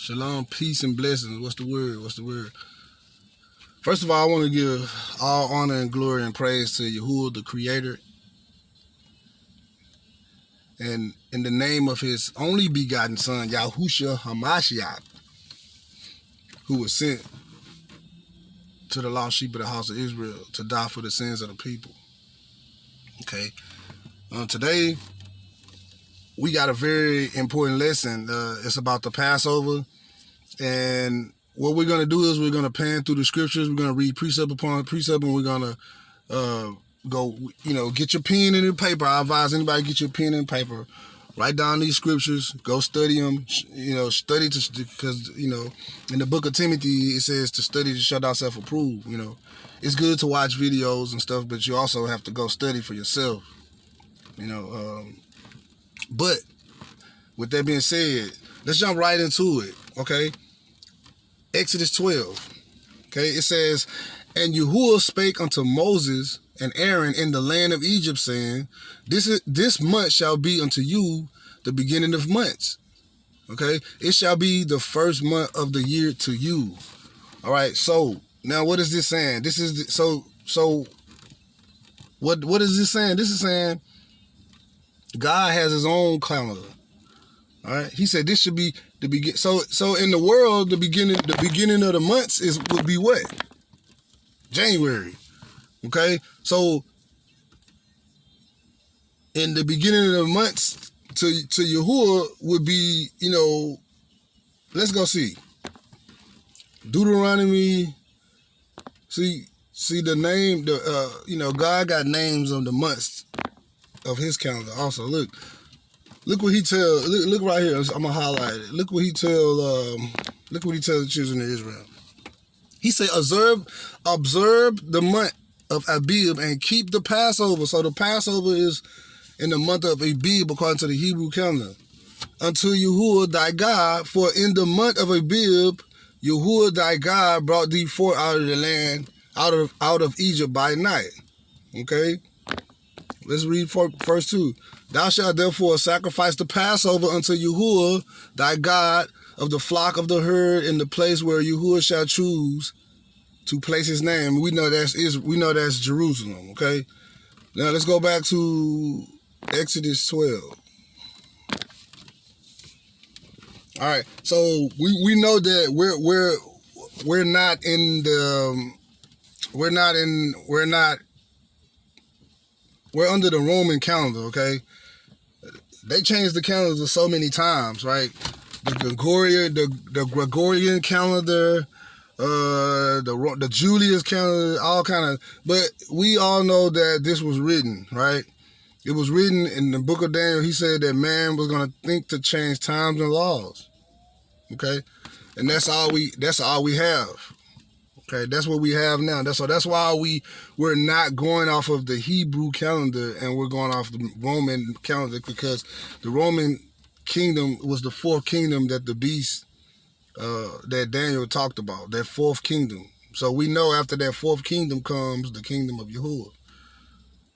Shalom, peace, and blessings. What's the word? What's the word? First of all, I want to give all honor and glory and praise to Yahuwah, the Creator, and in the name of His only begotten Son, Yahushua Hamashiach, who was sent to the lost sheep of the house of Israel to die for the sins of the people. Okay. Today, we got a very important lesson. It's about the Passover. And what we're going to do is we're going to pan through the scriptures. We're going to read precept upon precept, and we're going to go, get your pen and your paper. I advise anybody get your pen and paper. Write down these scriptures. Go study them. Study because, in the book of Timothy, it says to study to show thyself approved. It's good to watch videos and stuff, but you also have to go study for yourself. But with that being said, let's jump right into it, okay? Exodus 12, okay? It says, "And Yahuwah spake unto Moses and Aaron in the land of Egypt, saying, This month shall be unto you the beginning of months, okay? It shall be the first month of the year to you." All right, so now what is this saying? This is, what is this saying? This is saying God has his own calendar. All right. He said this should be the begin. So in the world, the beginning of the months would be what? January. Okay. So in the beginning of the months to Yahuwah would be, let's go see. Deuteronomy. See the name, God got names on the months of his calendar. Also, look what he tell. Look right here. I'm gonna highlight it. Look what he tell the children of Israel. He said, observe the month of Abib and keep the Passover. So the Passover is in the month of Abib according to the Hebrew calendar. Unto Yahuwah thy God, for in the month of Abib, Yahuwah thy God brought thee forth out of the land, out of Egypt by night. Okay. Let's read verse 2. "Thou shalt therefore sacrifice the Passover unto Yahuwah thy God of the flock of the herd in the place where Yahuwah shall choose to place his name." We know that's Jerusalem. Okay. Now let's go back to Exodus 12. All right. So we know that we're not in the we're under the Roman calendar, okay? They changed the calendar so many times, right? The Gregorian calendar, the Julius calendar, all kind of. But we all know that this was written, right? It was written in the book of Daniel. He said that man was going to think to change times and laws, okay? And that's all we have. Okay, that's what we have now. That's why we're not going off of the Hebrew calendar and we're going off the Roman calendar, because the Roman kingdom was the fourth kingdom that the beast that Daniel talked about, that fourth kingdom. So we know after that fourth kingdom comes the kingdom of Yahuwah.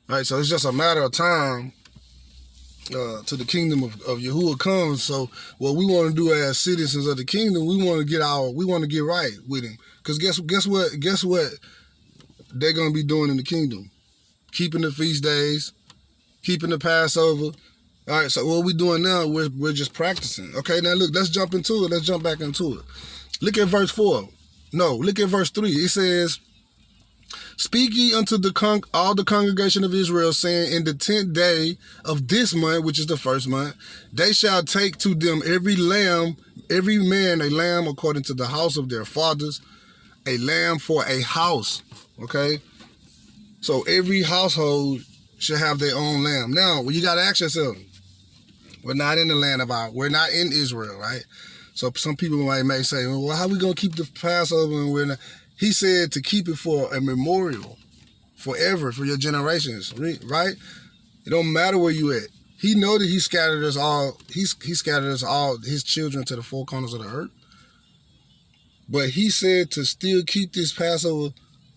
Right, so it's just a matter of time to the kingdom of Yahuwah comes. So what we want to do as citizens of the kingdom, we want to get right with him. Because guess what they're going to be doing in the kingdom? Keeping the feast days, keeping the Passover. All right, so what we're doing now, we're just practicing. Okay, now look, let's jump into it. Let's jump back into it. Look at verse 4. No, look at verse 3. It says, "Speak ye unto all the congregation of Israel, saying, In the 10th day of this month," which is the first month, "they shall take to them every man a lamb according to the house of their fathers, a lamb for a house." Okay? So every household should have their own lamb. Now, you got to ask yourself, we're not in the land of we're not in Israel, right? So some people may say, well, how are we going to keep the Passover and we're not? He said to keep it for a memorial, forever, for your generations, right? It don't matter where you at. He know that he scattered us all. He scattered us all, his children, to the four corners of the earth. But he said to still keep this Passover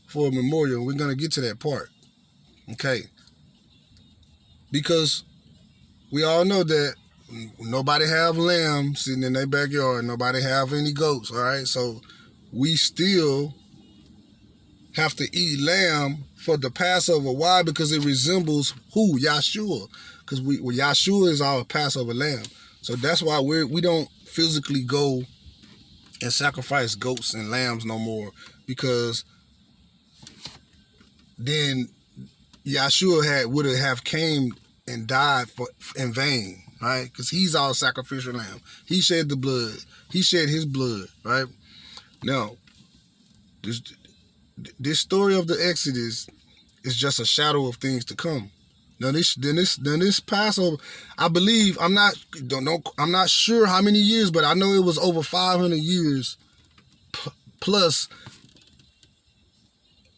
for a memorial. We're going to get to that part, okay? Because we all know that nobody have lamb sitting in their backyard. Nobody have any goats. All right, so we still have to eat lamb for the Passover. Why? Because it resembles who? Yahshua. Because Yahshua is our Passover lamb. So that's why we don't physically go and sacrifice goats and lambs no more, because then Yahshua would have came and died in vain, right? Because he's our sacrificial lamb. He shed the blood. He shed his blood, right? Now, this story of the Exodus is just a shadow of things to come. Now this Passover, I believe, I'm not sure how many years, but I know it was over 500 years plus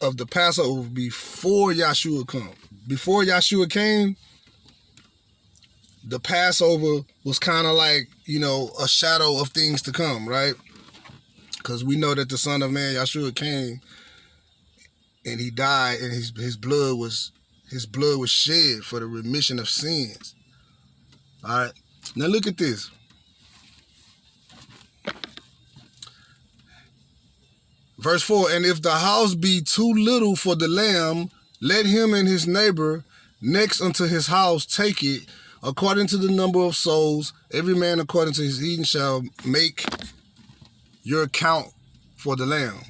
of the Passover before Yahshua come. Before Yahshua came, the Passover was kind of like, a shadow of things to come, right? Because we know that the Son of Man, Yahshua, came and he died, and his blood was shed for the remission of sins. All right. Now look at this. Verse 4, and if the house be too little for the lamb, let him and his neighbor next unto his house take it, according to the number of souls, every man according to his eating shall make your account for the lamb.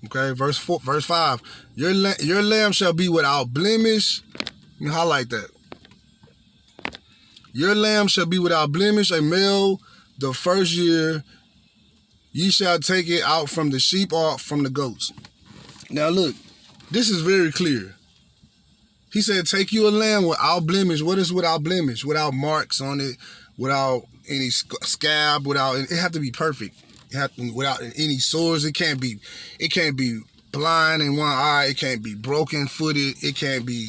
Okay, verse 5, your lamb shall be without blemish. Let me highlight that. Your lamb shall be without blemish, a male, the first year. Ye shall take it out from the sheep or from the goats. Now look, this is very clear. He said, take you a lamb without blemish. What is without blemish? Without marks on it, without any scab, it have to be perfect. Without any sores. It can't be blind in one eye. It can't be broken footed. It can't be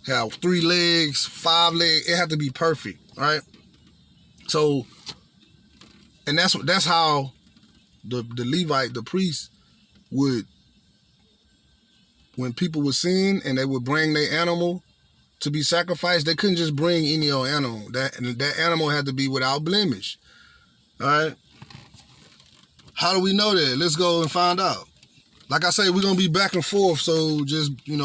have 3 legs, 5 legs. It have to be perfect, right? So, and that's how the Levite, the priest, would, when people would sin and they would bring their animal to be sacrificed, they couldn't just bring any old animal. That animal had to be without blemish. All right. How do we know that? Let's go and find out. Like I say, we're gonna be back and forth, so just get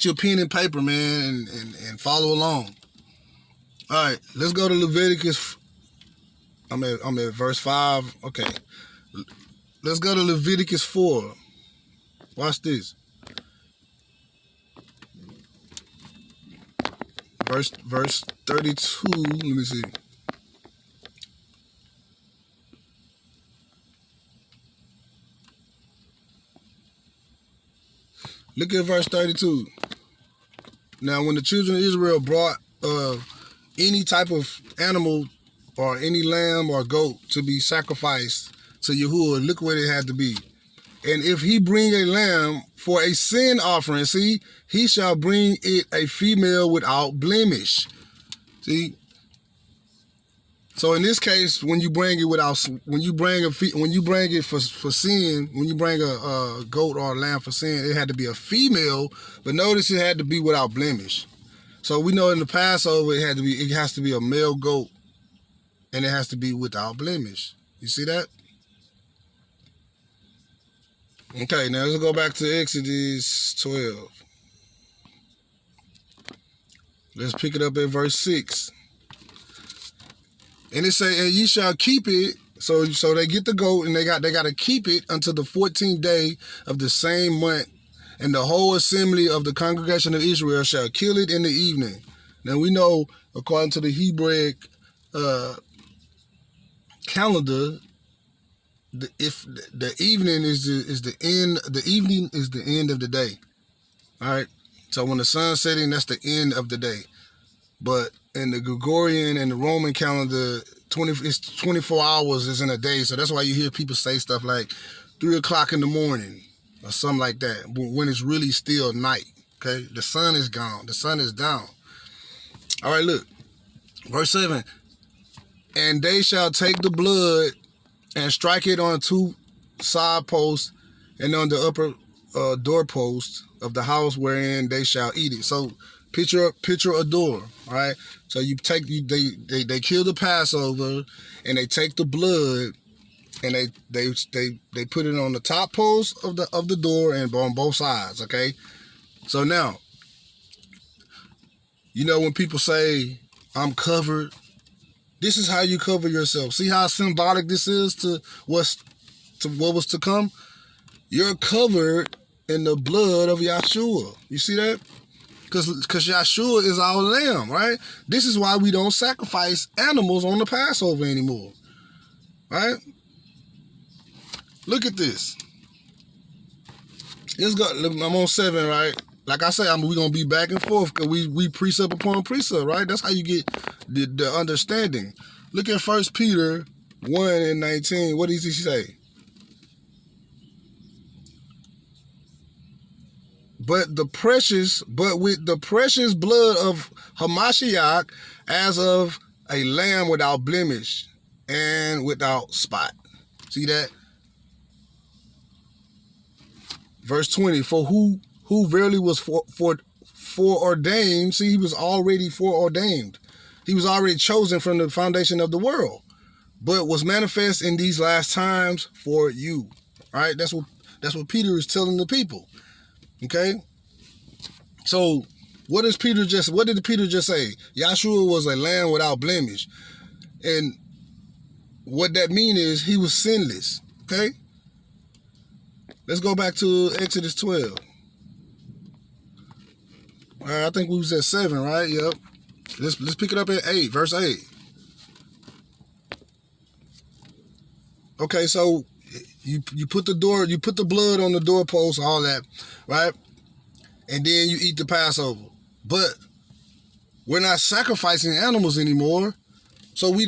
your pen and paper, man, and follow along. All right, let's go to Leviticus. I'm at verse 5. Okay, let's go to Leviticus 4. Watch this. Verse 32. Let me see. Look at verse 32. Now, when the children of Israel brought any type of animal or any lamb or goat to be sacrificed to Yahuwah, look what it had to be. And if he bring a lamb for a sin offering, see, he shall bring it a female without blemish. See? So in this case, when you bring it for sin, when you bring a goat or a lamb for sin, it had to be a female, but notice it had to be without blemish. So we know in the Passover it has to be a male goat, and it has to be without blemish. You see that? Okay, now let's go back to Exodus 12. Let's pick it up at verse 6. And it say, and ye shall keep it. So they get the goat, and they got to keep it until the 14th day of the same month. And the whole assembly of the congregation of Israel shall kill it in the evening. Now we know, according to the Hebraic calendar, if the evening is the end, the evening is the end of the day. All right. So when the sun's setting, that's the end of the day. But in the Gregorian and the Roman calendar, 24 hours is in a day. So that's why you hear people say stuff like 3 o'clock in the morning or something like that, when it's really still night. Okay, the sun is gone. The sun is down. All right, look. Verse 7. And they shall take the blood and strike it on 2 side posts and on the upper doorpost of the house wherein they shall eat it. So Picture a door, right? So you take they kill the Passover, and they take the blood, and they put it on the top post of the door and on both sides. Okay, so now, when people say I'm covered, this is how you cover yourself. See how symbolic this is to what was to come. You're covered in the blood of Yahshua. You see that? Because Yahshua is our lamb, right? This is why we don't sacrifice animals on the Passover anymore, right? Look at this. I'm on 7, right? Like I say, we're going to be back and forth because we precept upon precept, right? That's how you get the understanding. Look at 1 Peter 1:19. What does he say? But with the precious blood of Hamashiach, as of a lamb without blemish and without spot. See that? Verse 20, for who verily was foreordained. See, he was already foreordained. He was already chosen from the foundation of the world, but was manifest in these last times for you. All right, that's what Peter is telling the people. Okay, so what did Peter just say? Yahshua was a lamb without blemish, and what that means is he was sinless. Okay, let's go back to Exodus 12. All right, I think we was at 7, right? Yep. Let's pick it up at 8, verse 8. Okay, so you put the blood on the doorpost, all that, right? And then you eat the Passover. But we're not sacrificing animals anymore. So when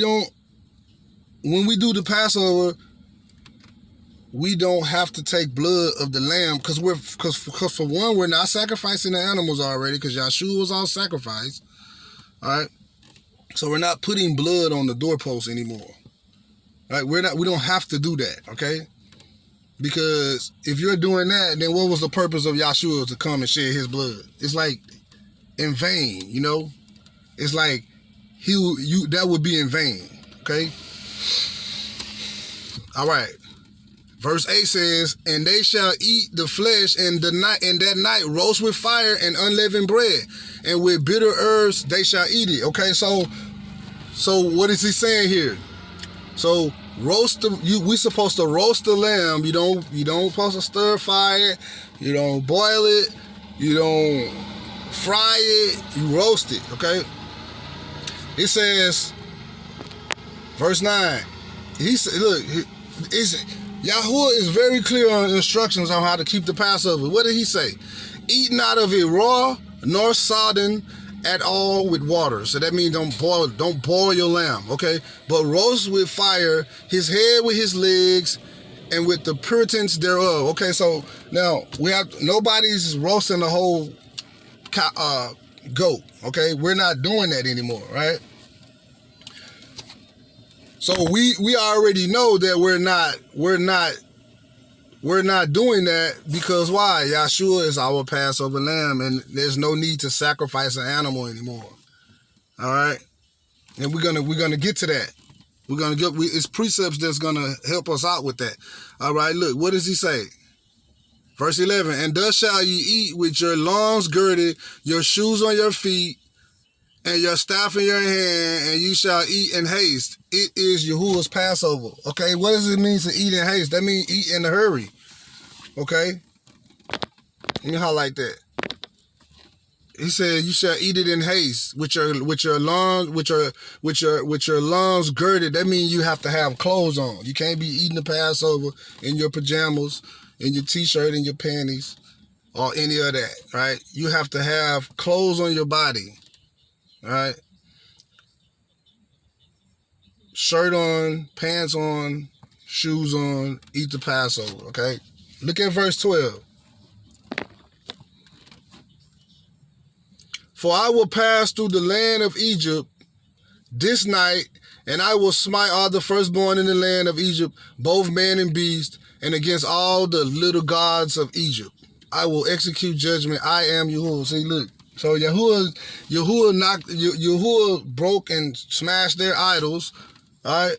we do the Passover, we don't have to take blood of the lamb because for one, we're not sacrificing the animals already because Yahshua was all sacrificed. All right. So we're not putting blood on the doorpost anymore. Right? We don't have to do that, okay? Because if you're doing that, then what was the purpose of Yahshua to come and shed his blood? It's like in vain, It's like that would be in vain, okay? All right. Verse 8 says, and they shall eat the flesh and that night roast with fire and unleavened bread, and with bitter herbs they shall eat it. Okay, so what is he saying here? So we supposed to roast the lamb. You don't supposed to stir fry it. You don't boil it. You don't fry it. You roast it. Okay. It says, verse 9. He said, look, Yahuwah is very clear on instructions on how to keep the Passover. What did he say? Eat not of it raw, nor sodden at all with water. So that means don't boil your lamb, okay? But roast with fire his head with his legs and with the puritance thereof. Okay, so now nobody's roasting the whole goat, okay? We're not doing that anymore, right? So we already know that we're not doing that because why? Yahshua is our Passover lamb, and there's no need to sacrifice an animal anymore. All right, and we're gonna get to that. It's precepts that's gonna help us out with that. All right, look, what does he say? Verse 11, and thus shall ye eat with your loins girded, your shoes on your feet, and your staff in your hand, and you shall eat in haste. It is Yahuwah's Passover. Okay, what does it mean to eat in haste? That means eat in a hurry. Okay, let me highlight that. He said, "You shall eat it in haste with your lungs girded." That means you have to have clothes on. You can't be eating the Passover in your pajamas, in your t-shirt, and your panties, or any of that. Right? You have to have clothes on your body. All right, shirt on, pants on, shoes on, eat the Passover, okay? Look at verse 12. For I will pass through the land of Egypt this night, and I will smite all the firstborn in the land of Egypt, both man and beast, and against all the little gods of Egypt. I will execute judgment. I am Yahuwah. See, look, So Yahuwah broke and smashed their idols. All right.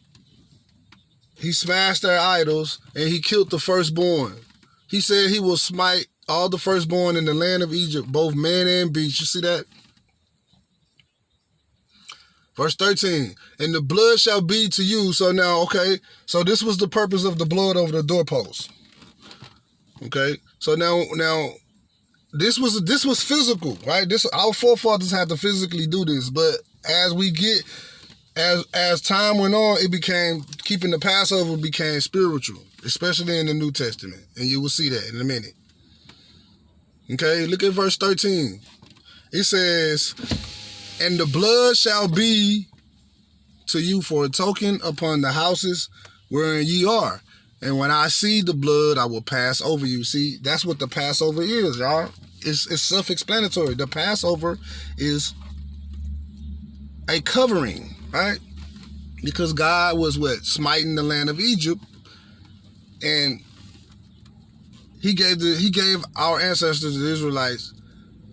He smashed their idols and he killed the firstborn. He said he will smite all the firstborn in the land of Egypt, both man and beast. You see that? Verse 13, and the blood shall be to you. So now, okay, so this was the purpose of the blood over the doorpost. Okay, so now this was physical, right? Our forefathers had to physically do this, but as time went on, it became, keeping the Passover became spiritual, especially in the New Testament, and you will see that in a minute. Okay, look at verse 13. It says, and the blood shall be to you for a token upon the houses wherein ye are. And when I see the blood, I will pass over you. See, that's what the Passover is, y'all. It's self-explanatory. The Passover is a covering, right? Because God was smiting the land of Egypt, and he gave our ancestors, the Israelites,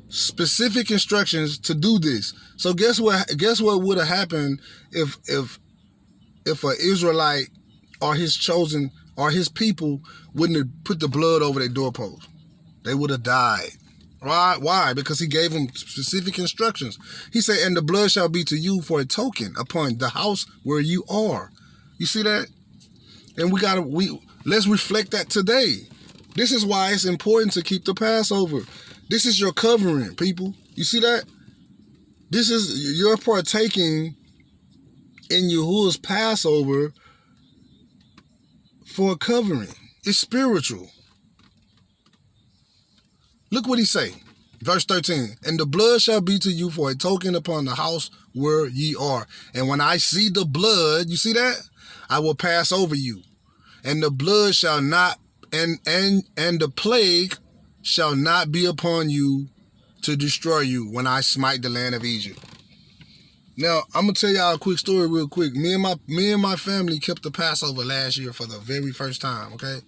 specific instructions to do this. So guess what would have happened if an Israelite or his chosen or his people wouldn't have put the blood over their doorpost? They would have died. Why? Because he gave them specific instructions. He said, and the blood shall be to you for a token upon the house where you are. You see that? And let's reflect that today. This is why it's important to keep the Passover. This is your covering, people. You see that? You're partaking in Yahuwah's Passover for a covering. It's spiritual. Look what he say. Verse 13. And the blood shall be to you for a token upon the house where ye are. And when I see the blood, you see that? I will pass over you. And the blood shall not, and the plague shall not be upon you to destroy you when I smite the land of Egypt. Now, I'm going to tell y'all a quick story real quick. Me and my family kept the Passover last year for the very first time, okay?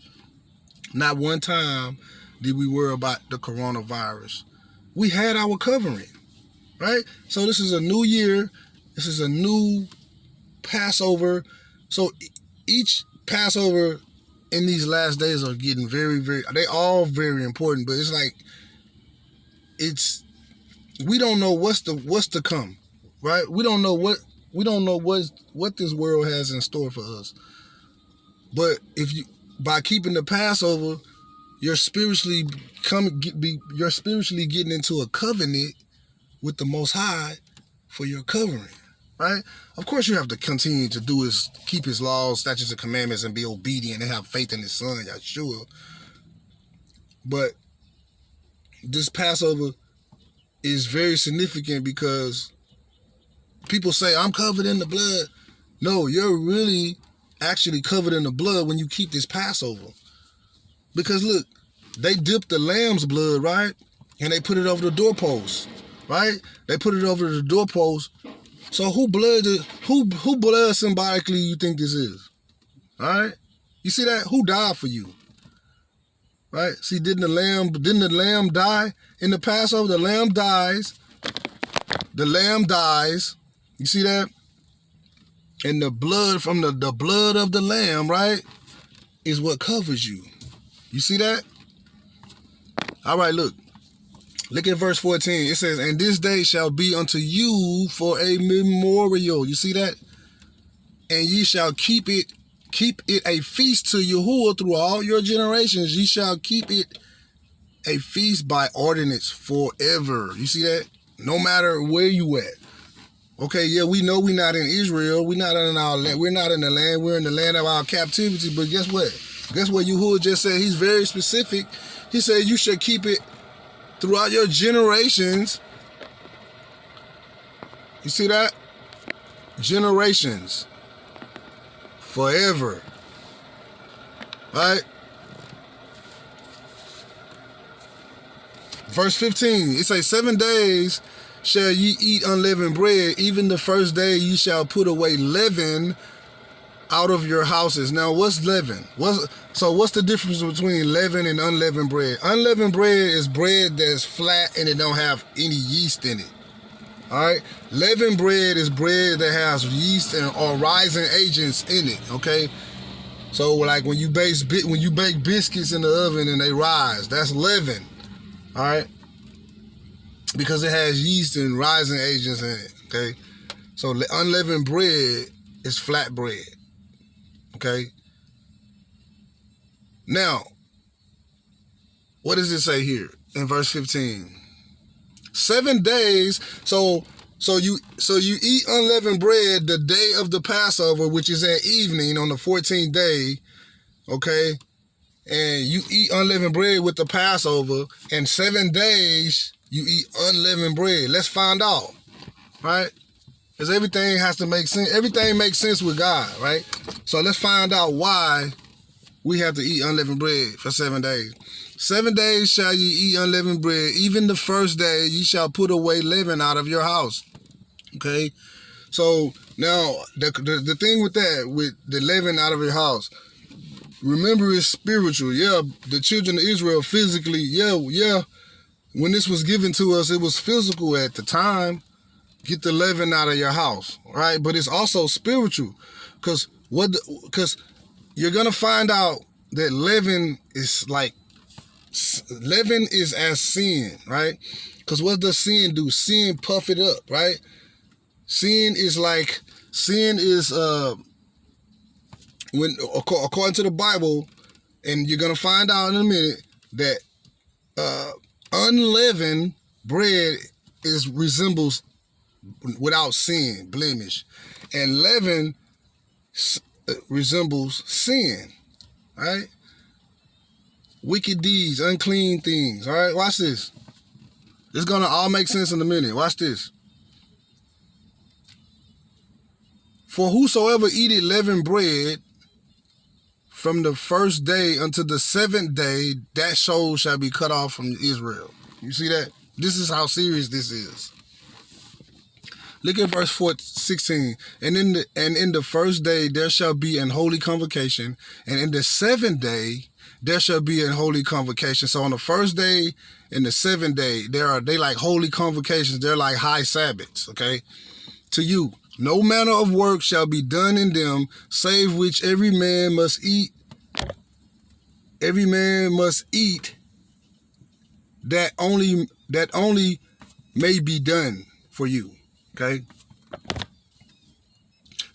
Not one time did we worry about the coronavirus. We had our covering, right? So this is a new year. This is a new Passover. So each Passover in these last days are getting very, very, they all very important, but it's like, we don't know what's to come, right? We don't know what this world has in store for us. But by keeping the Passover, you're spiritually getting into a covenant with the Most High for your covering, right? Of course, you have to continue to keep His laws, statutes, and commandments, and be obedient and have faith in His Son, Yeshua. But this Passover is very significant because people say, I'm covered in the blood. No, you're really actually covered in the blood when you keep this Passover. Because look, they dipped the lamb's blood, right? And they put it over the doorpost, right? They put it over the doorpost. So who blood symbolically you think this is? All right? You see that? Who died for you? Right? See, didn't the lamb die in the Passover? The lamb dies. The lamb dies. You see that? And the blood from the blood of the lamb, right, is what covers you. You see that? All right, look. Look at verse 14. It says, and this day shall be unto you for a memorial. You see that? And ye shall keep it a feast to Yahuwah through all your generations. Ye shall keep it a feast by ordinance forever. You see that? No matter where you at. Okay, yeah, we know we're not in Israel. We're not in our land. We're not in the land. We're in the land of our captivity. But guess what? Guess what Yahuwah just said? He's very specific. He said you should keep it throughout your generations. You see that? Generations. Forever. Right? Verse 15, it says, 7 days shall ye eat unleavened bread. Even the first day ye shall put away leaven out of your houses. Now, what's leaven? What's the difference between leaven and unleavened bread? Unleavened bread is bread that's flat and it don't have any yeast in it. All right, leavened bread is bread that has yeast or rising agents in it. Okay, so like when you bake biscuits in the oven and they rise, that's leaven. All right, because it has yeast and rising agents in it. Okay, so unleavened bread is flat bread. Okay. Now, what does it say here in verse 15? 7 days. So you eat unleavened bread the day of the Passover, which is at evening on the 14th day. Okay, and you eat unleavened bread with the Passover, and 7 days you eat unleavened bread. Let's find out, right? Because everything has to make sense. Everything makes sense with God, right? So let's find out why we have to eat unleavened bread for 7 days. 7 days shall ye eat unleavened bread. Even the first day ye shall put away leaven out of your house. Okay? So now the thing with that, with the leaven out of your house, remember it's spiritual. Yeah, the children of Israel physically, yeah. When this was given to us, it was physical at the time. Get the leaven out of your house, right? But it's also spiritual. Because you're going to find out that leaven is as sin, right? Because what does sin do? Sin puff it up, right? Sin is when according to the Bible, and you're going to find out in a minute that unleavened bread resembles without sin, blemish, and leaven resembles sin, right? Wicked deeds, unclean things. All right, watch this. It's gonna all make sense in a minute. Watch this. For whosoever eateth leavened bread from the first day unto the 7th day, that soul shall be cut off from Israel. You see that? This is how serious this is. Look at verse 16. And in the first day there shall be an holy convocation, and in the 7th day there shall be an holy convocation. So on the first day and the 7th day, they like holy convocations. They're like high Sabbaths, okay? To you, no manner of work shall be done in them, save which every man must eat. Every man must eat that only may be done for you. Okay.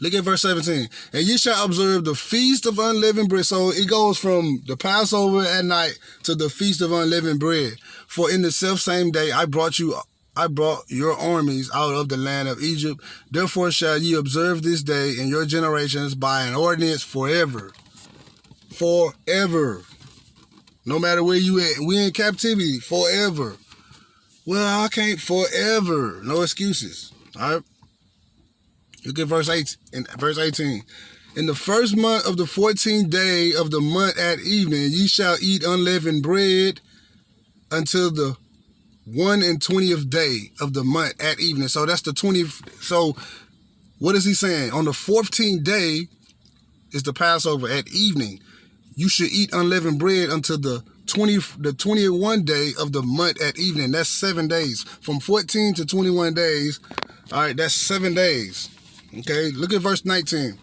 Look at verse 17. And ye shall observe the feast of unleavened bread. So it goes from the Passover at night to the feast of unleavened bread. For in the selfsame day I brought your armies out of the land of Egypt. Therefore shall ye observe this day in your generations by an ordinance forever. Forever. No matter where you at. We in captivity. Forever. Well, I can't. Forever. No excuses. All right. Look at verse 18. In the first month of the 14th day of the month at evening, ye shall eat unleavened bread until the 21st day of the month at evening. So that's the 20th. So what is he saying? On the 14th day is the Passover at evening. You should eat unleavened bread until the 21st day of the month at evening. That's 7 days. From 14 to 21 days. All right, that's 7 days. Okay, look at verse 19.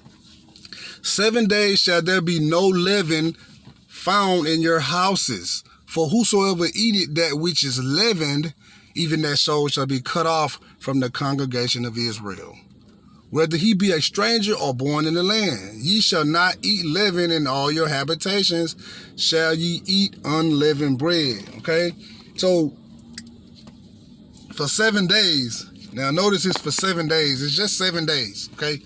7 days shall there be no leaven found in your houses. For whosoever eateth that which is leavened, even that soul shall be cut off from the congregation of Israel. Whether he be a stranger or born in the land, ye shall not eat leaven in all your habitations, shall ye eat unleavened bread. Okay, so for 7 days. Now notice it's for 7 days. It's just 7 days. Okay,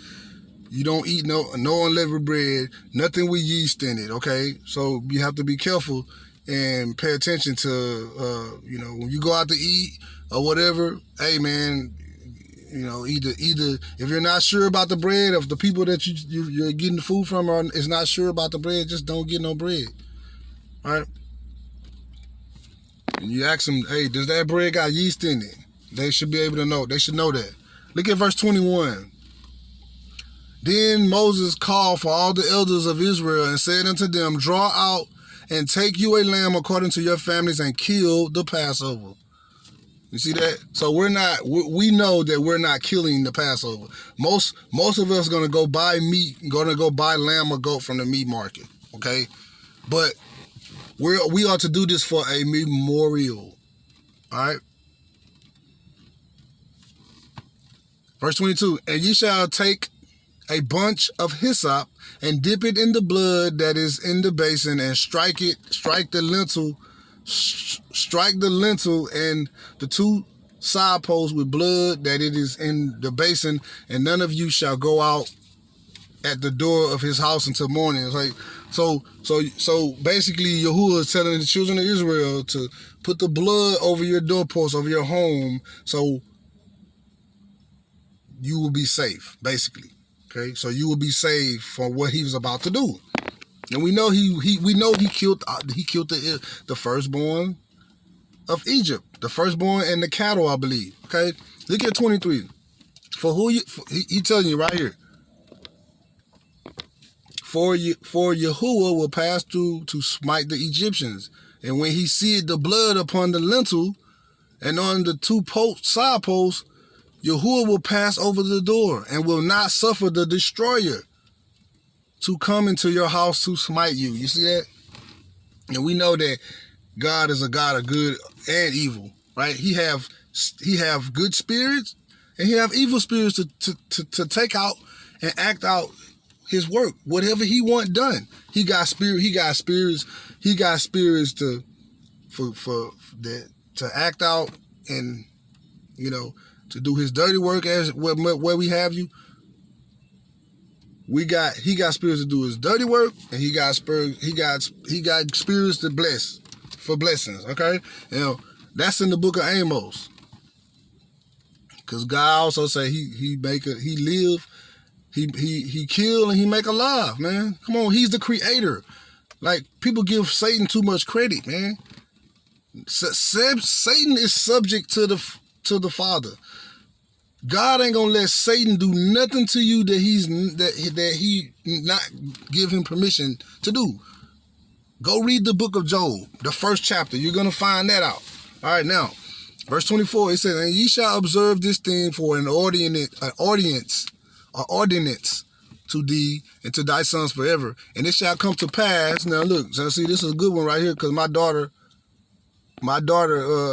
you don't eat no unleavened bread, nothing with yeast in it. Okay, so you have to be careful and pay attention to when you go out to eat or whatever. Hey man, either if you're not sure about the bread, if the people that you're getting the food from is not sure about the bread, just don't get no bread. All right. And you ask them, hey, does that bread got yeast in it? They should be able to know. They should know that. Look at verse 21. Then Moses called for all the elders of Israel and said unto them, draw out and take you a lamb according to your families and kill the Passover. You see that? So we know that we're not killing the Passover. Most of us going to go buy meat, going to go buy lamb or goat from the meat market, okay? But we ought to do this for a memorial, all right? Verse 22, and ye shall take a bunch of hyssop and dip it in the blood that is in the basin and strike the lintel and the two side posts with blood that it is in the basin, and none of you shall go out at the door of his house until morning. It's like, so basically Yahuwah is telling the children of Israel to put the blood over your doorpost, over your home, so you will be safe, basically. Okay, so you will be saved from what he was about to do. And we know he killed the firstborn of Egypt, the firstborn and the cattle, I believe. Okay, look at 23. He telling you right here. For Yahuwah will pass through to smite the Egyptians, and when he seeth the blood upon the lintel and on the two side posts, Yahuwah will pass over the door and will not suffer the destroyer to come into your house to smite you. You see that? And we know that God is a God of good and evil, right? He have good spirits and he have evil spirits to take out and act out his work. Whatever he want done. He got spirits to act out and, you know, to do his dirty work as where we have you. He got spirits to do his dirty work, and he got spirits to bless for blessings. Okay, you know that's in the book of Amos. Because God also say he kill and he make alive, man. Come on, he's the creator. Like, people give Satan too much credit, man. Satan is subject to the Father. God ain't gonna let Satan do nothing to you that he not give him permission to do. Go read the book of Job, the first chapter. You're gonna find that out. All right, now, verse 24. It says, "And ye shall observe this thing for an ordinance to thee and to thy sons forever. And it shall come to pass." Now look, so see, this is a good one right here, because my daughter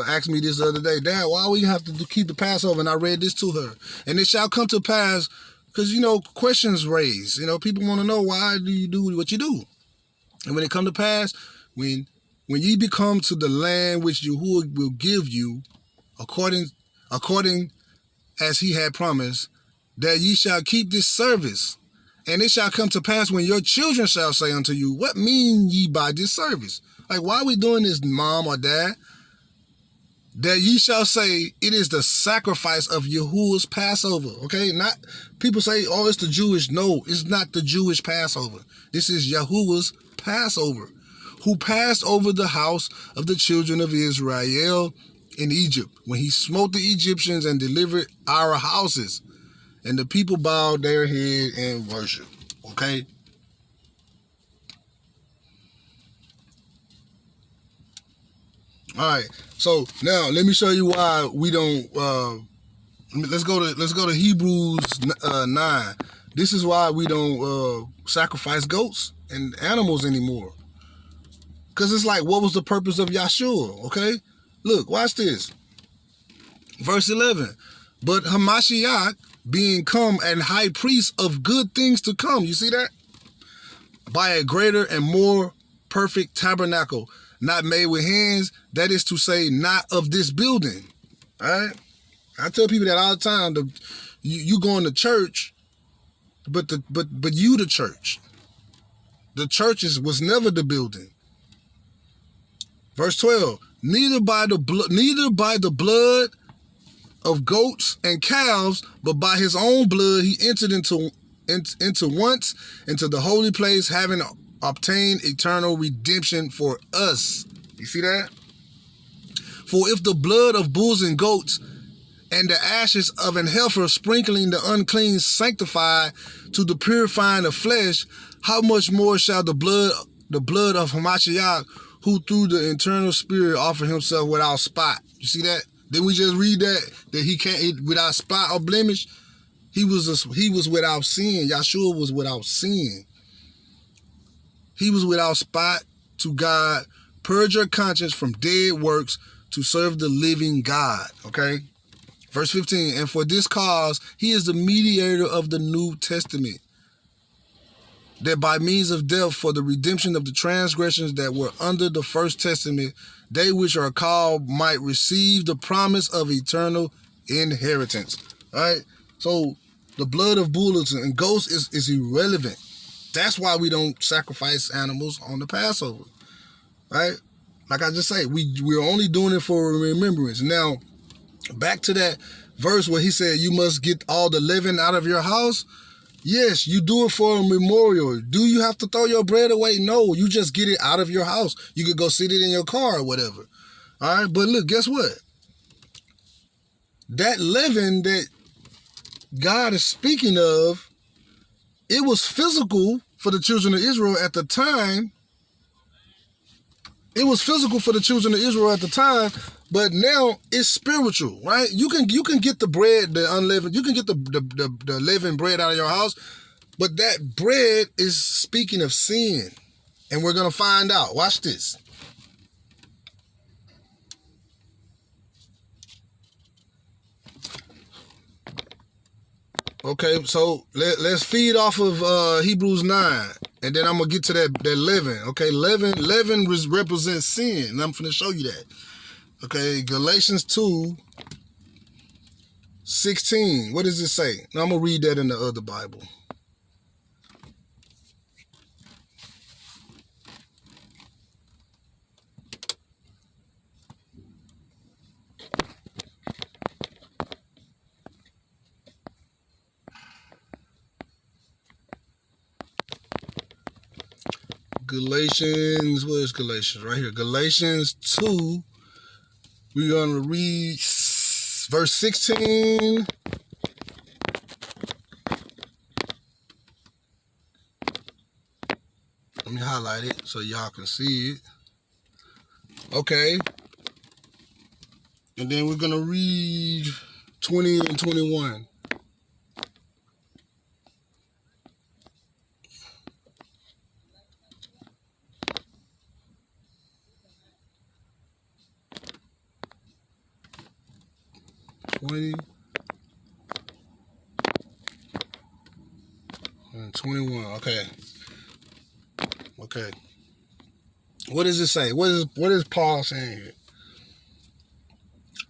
asked me this the other day, "Dad, why we have to keep the Passover?" And I read this to her. "And it shall come to pass," because, you know, questions raised. You know, people want to know, why do you do what you do? "And when it come to pass, when ye become to the land which Yahuwah will give you, according as he had promised, that ye shall keep this service. And it shall come to pass when your children shall say unto you, what mean ye by this service?" Like, why are we doing this, Mom or Dad? "That ye shall say, it is the sacrifice of Yahuwah's Passover." Okay, not people say, "Oh, it's the Jewish." No, it's not the Jewish Passover. This is Yahuwah's Passover, who passed over the house of the children of Yisra'EL in Egypt, when he smote the Egyptians and delivered our houses. And the people bowed their head and worshiped. Okay? All right. So now let me show you why we don't. Let's go to Hebrews 9. This is why we don't sacrifice goats and animals anymore. Because it's like, what was the purpose of Yahshua? Okay? Look, watch this. Verse 11. "But Hamashiach, being come and high priest of good things to come," you see that? "By a greater and more perfect tabernacle, not made with hands, that is to say, not of this building." All right? I tell people that all the time. You going to church, but you the church. The church was never the building. Verse 12. Neither by the blood of goats and calves, but by his own blood he entered into once into the holy place, having obtained eternal redemption for us." You see that? "For if the blood of bulls and goats and the ashes of an heifer sprinkling the unclean sanctified to the purifying of flesh, how much more shall the blood of Hamashiach, who through the internal spirit offered himself without spot. You see that? Didn't we just read that he can't without spot or blemish? He was without sin. Yahshua was without sin. He was without spot to God. Purge your conscience from dead works to serve the living God. Okay? Verse 15, and for this cause, he is the mediator of the New Testament, that by means of death for the redemption of the transgressions that were under the first testament, they which are called might receive the promise of eternal inheritance. All right? So the blood of bulls and goats is irrelevant. That's why we don't sacrifice animals on the Passover. Right? Like I just say, we're only doing it for remembrance. Now, back to that verse where he said, you must get all the leaven out of your house. Yes, you do it for a memorial. Do you have to throw your bread away? No, you just get it out of your house. You could go sit it in your car or whatever. All right, but look, guess what? That leaven that God is speaking of, it was physical for the children of Israel at the time. It was physical for the children of Israel at the time, but now it's spiritual, right? You can get the bread, the unleavened, you can get the leavened bread out of your house, but that bread is speaking of sin, and we're gonna find out. Watch this. Okay, so let's feed off of Hebrews 9, and then I'm gonna get to that leaven. Okay, leaven represents sin, and I'm gonna show you that. Okay, Galatians 2:16. What does it say? Now I'm gonna read that in the other Bible. Galatians, where's Galatians? Right here. Galatians 2. We're going to read verse 16. Let me highlight it so y'all can see it. Okay. And then we're going to read 20 and 21. And 21. Okay. What does it say? What is Paul saying here?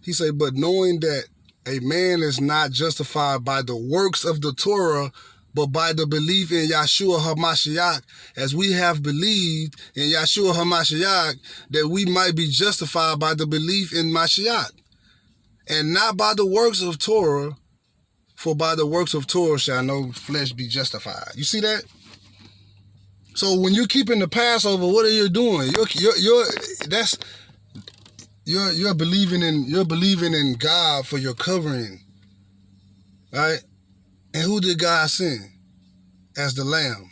He said, but knowing that a man is not justified by the works of the Torah, but by the belief in Yahshua HaMashiach, as we have believed in Yahshua HaMashiach, that we might be justified by the belief in Mashiach, and not by the works of Torah, for by the works of Torah shall no flesh be justified. You see that? So when you're keeping the Passover, what are you doing? You're believing in God for your covering, right? And who did God send as the Lamb?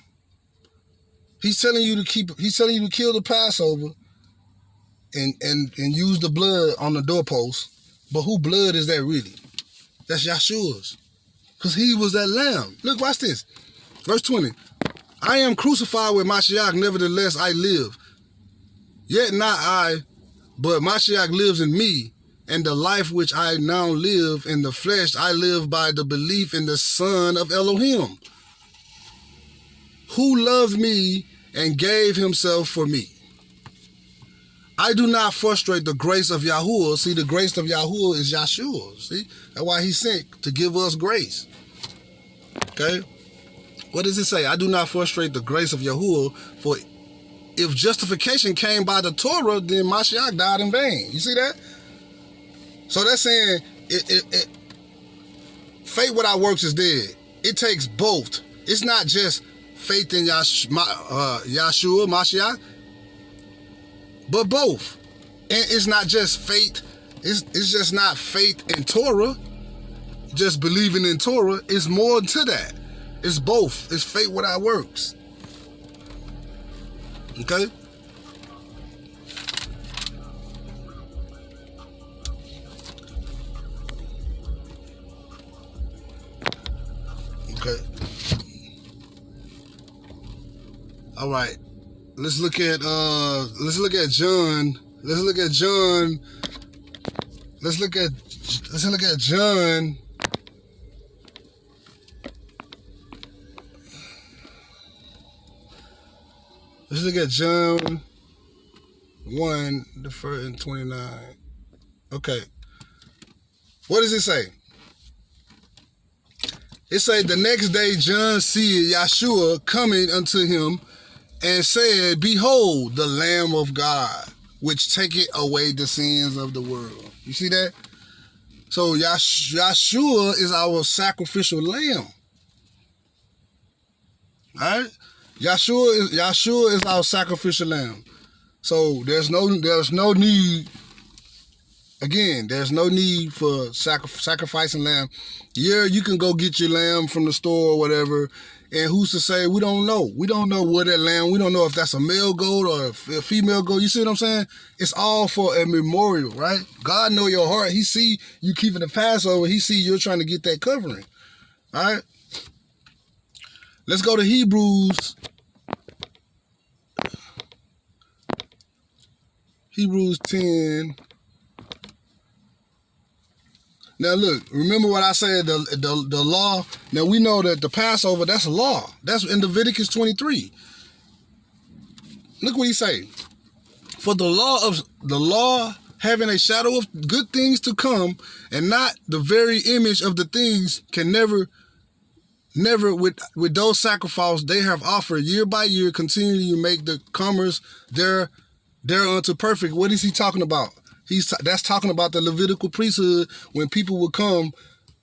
He's telling you to kill the Passover and use the blood on the doorpost. But who blood is that really? That's Yahshua's. Because he was that lamb. Look, watch this. Verse 20. I am crucified with Mashiach, nevertheless I live. Yet not I, but Mashiach lives in me. And the life which I now live in the flesh, I live by the belief in the Son of Elohim, who loved me and gave himself for me. I do not frustrate the grace of Yahuwah. See, the grace of Yahuwah is Yahshua. See, that's why he sent to give us grace. Okay? What does it say? I do not frustrate the grace of Yahuwah, for if justification came by the Torah, then Mashiach died in vain. You see that? So that's saying faith without works is dead. It takes both. It's not just faith in Yahshua, Mashiach, but both. And it's not just faith. It's just not faith in Torah. just believing in Torah. It's more to that. It's both. It's faith without works. Okay? Okay. All right. Let's look at John. Let's look at John. Let's look at John. Let's look at John 1, the first and 29. Okay. What does it say? It say, the next day John seeth Yeshua coming unto him, and said, Behold, the Lamb of God, which taketh away the sins of the world. You see that? So Yeshua is our sacrificial lamb. All right? Yeshua is our sacrificial lamb. So there's no need. Again, there's no need for sacrificing lamb. Yeah, you can go get your lamb from the store or whatever. And who's to say? We don't know. We don't know what that lamb, we don't know if that's a male goat or a female goat. You see what I'm saying? It's all for a memorial, right? God know your heart. He see you keeping the Passover. He see you're trying to get that covering. All right? Let's go to Hebrews. Hebrews 10. Now look, remember what I said, the law. Now we know that the Passover, that's a law. That's in Leviticus 23. Look what he say. For the law having a shadow of good things to come, and not the very image of the things, can never with those sacrifices they have offered year by year, continually make the comers thereunto perfect. What is he talking about? That's talking about the Levitical priesthood, when people would come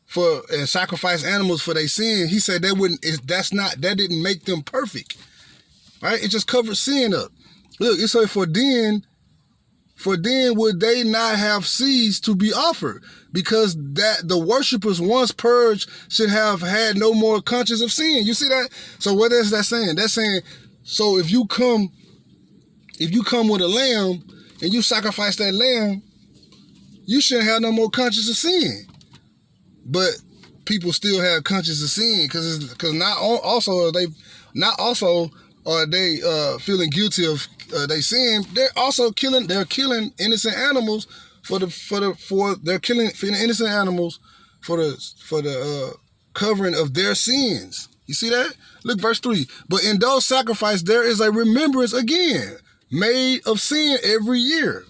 for and sacrifice animals for their sin. He said that didn't make them perfect, right? It just covered sin up. Look, it said for then would they not have ceased to be offered, because that the worshipers once purged should have had no more conscience of sin. You see that? So what is that saying? That's saying, so if you come with a lamb and you sacrifice that lamb, you shouldn't have no more conscience of sin. But people still have conscience of sin because not also are they feeling guilty of they sin. They're also killing innocent animals they're killing innocent animals for the covering of their sins. You see that? Look, verse 3. But in those sacrifices there is a remembrance again, made of sin every year.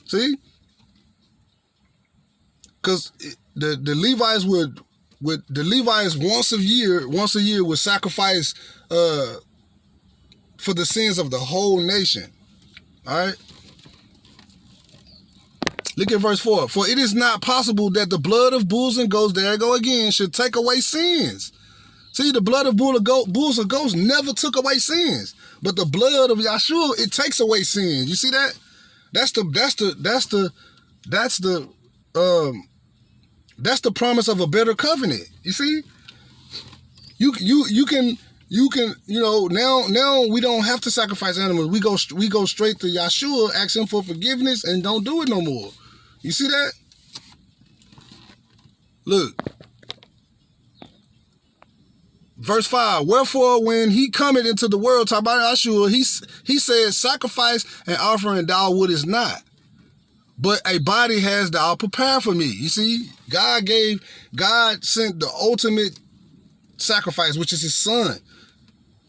See? Because the Levites once a year would sacrifice for the sins of the whole nation. All right? Look at verse 4. For it is not possible that the blood of bulls and goats, there I go again, should take away sins. See, the blood of bulls and goats never took away sins. But the blood of Yeshua, it takes away sins. You see that? That's the promise of a better covenant. You see? You can now we don't have to sacrifice animals. We go straight to Yeshua, ask him for forgiveness, and don't do it no more. You see that? Look. Verse 5, wherefore when he cometh into the world, talk about Yeshua, he said, sacrifice and offering thou wouldest not, but a body has thou prepared for me. You see, God sent the ultimate sacrifice, which is his son.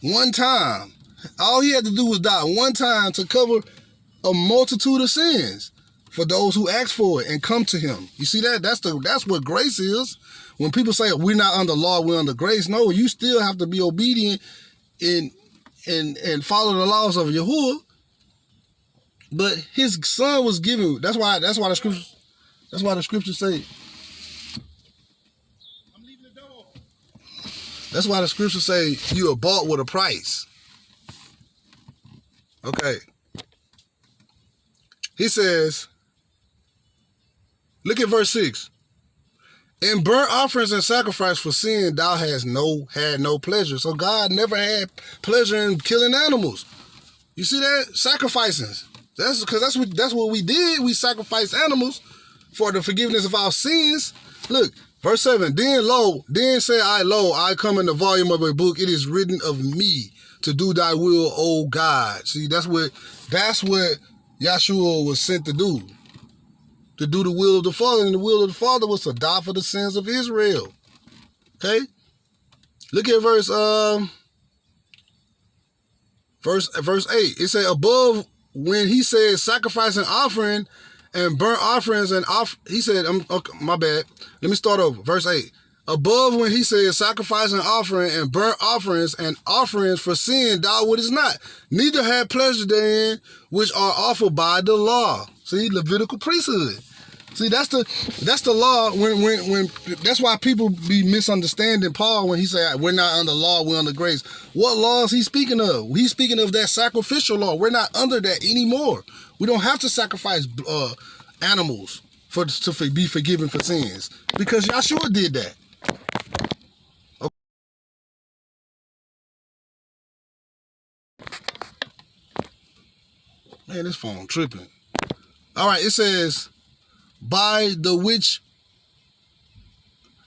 One time. All he had to do was die one time to cover a multitude of sins for those who ask for it and come to him. You see that? That's what grace is. When people say we're not under law, we're under grace. No, you still have to be obedient and follow the laws of Yahuwah. But his son was given. That's why the scriptures say. That's why the scriptures say you are bought with a price. Okay. He says, look at verse 6. In burnt offerings and sacrifice for sin, thou had no pleasure. So God never had pleasure in killing animals. You see that? Sacrificing. That's because that's what we did. We sacrificed animals for the forgiveness of our sins. Look, verse 7. Then say I, lo, I come in the volume of a book. It is written of me to do thy will, O God. See, that's what Yahshua was sent to do. To do the will of the Father. And the will of the Father was to die for the sins of Israel. Okay? Look at verse 8. It said, above, when he said sacrifice and offering and burnt offerings and he said, okay, my bad. Let me start over. Verse 8. Above, when he said sacrifice and offering and burnt offerings and offerings for sin, thou wouldest not. Neither had pleasure therein, which are offered by the law. See, Levitical priesthood. See, that's the law. When that's why people be misunderstanding Paul when he say we're not under law, we're under grace. What law is he speaking of? He's speaking of that sacrificial law. We're not under that anymore. We don't have to sacrifice animals to be forgiven for sins because Yahshua did that. Okay. Man, this phone tripping. All right, it says, by the which,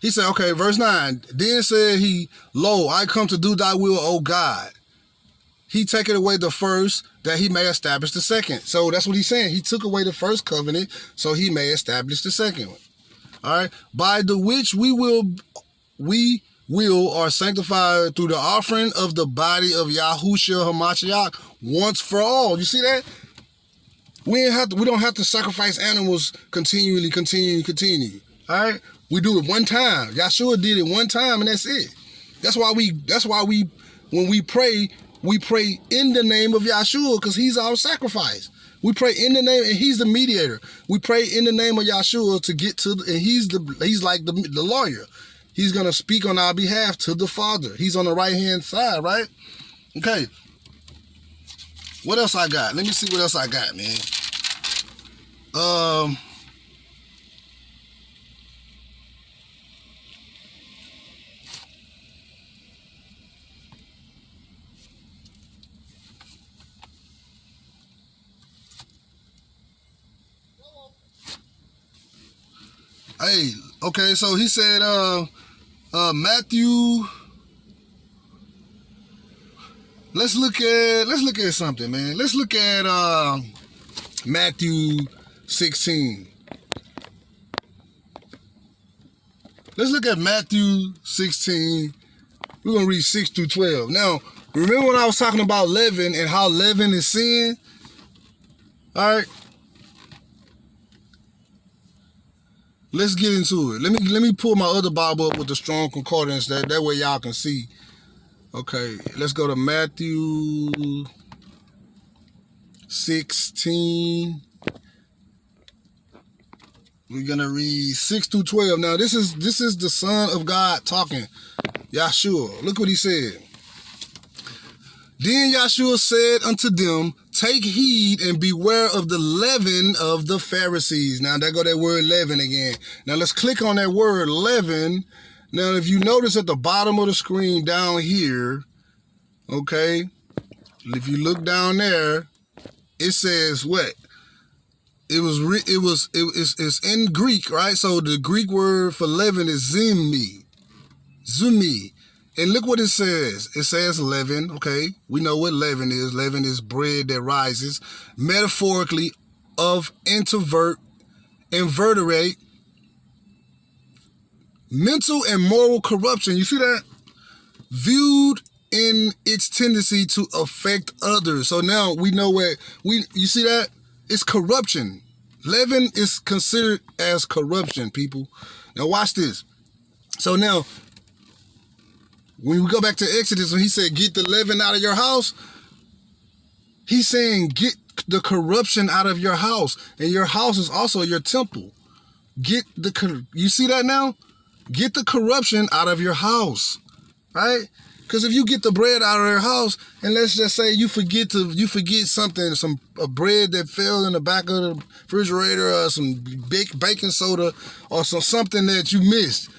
he said, okay, verse 9, then said he, lo, I come to do thy will, O God. He taketh away the first, that he may establish the second. So that's what he's saying. He took away the first covenant, so he may establish the second one. All right, by the which we will are sanctified through the offering of the body of Yahushua HaMashiach once for all. You see that? We don't have to sacrifice animals continually. All right? We do it one time. Yahshua did it one time and that's it. That's why we when we pray in the name of Yahshua because he's our sacrifice. We pray in the name and he's the mediator. We pray in the name of Yahshua to get to and he's like the lawyer. He's going to speak on our behalf to the Father. He's on the right-hand side, right? Okay. What else I got? Let me see what else I got, man. Hey, okay, so he said, Matthew. Let's look at something, man. Let's look at Matthew 16. Let's look at Matthew 16. We're gonna read 6 through 12. Now, remember when I was talking about leaven and how leaven is sin? All right. Let's get into it. Let me pull my other Bible up with the strong concordance. That way y'all can see. Okay, let's go to Matthew 16. We're gonna read 6 through 12. Now this is the Son of God talking. Yahshua. Look what he said. Then Yahshua said unto them, take heed and beware of the leaven of the Pharisees. Now, there go that word leaven again. Now, let's click on that word leaven. Now, if you notice at the bottom of the screen down here, okay, if you look down there, it says what? It's in Greek, right? So the Greek word for leaven is zumi. And look what it says. It says leaven, okay? We know what leaven is. Leaven is bread that rises, metaphorically of invertebrate, mental and moral corruption. You see that? Viewed in its tendency to affect others. So now we know you see that? It's corruption. Leaven is considered as corruption, people. Now watch this. So now, when we go back to Exodus, when he said, get the leaven out of your house, he's saying, get the corruption out of your house. And your house is also your temple. You see that now? Get the corruption out of your house, right? Because if you get the bread out of their house, and let's just say you forget something, a bread that fell in the back of the refrigerator, or some baking soda, or something that you missed,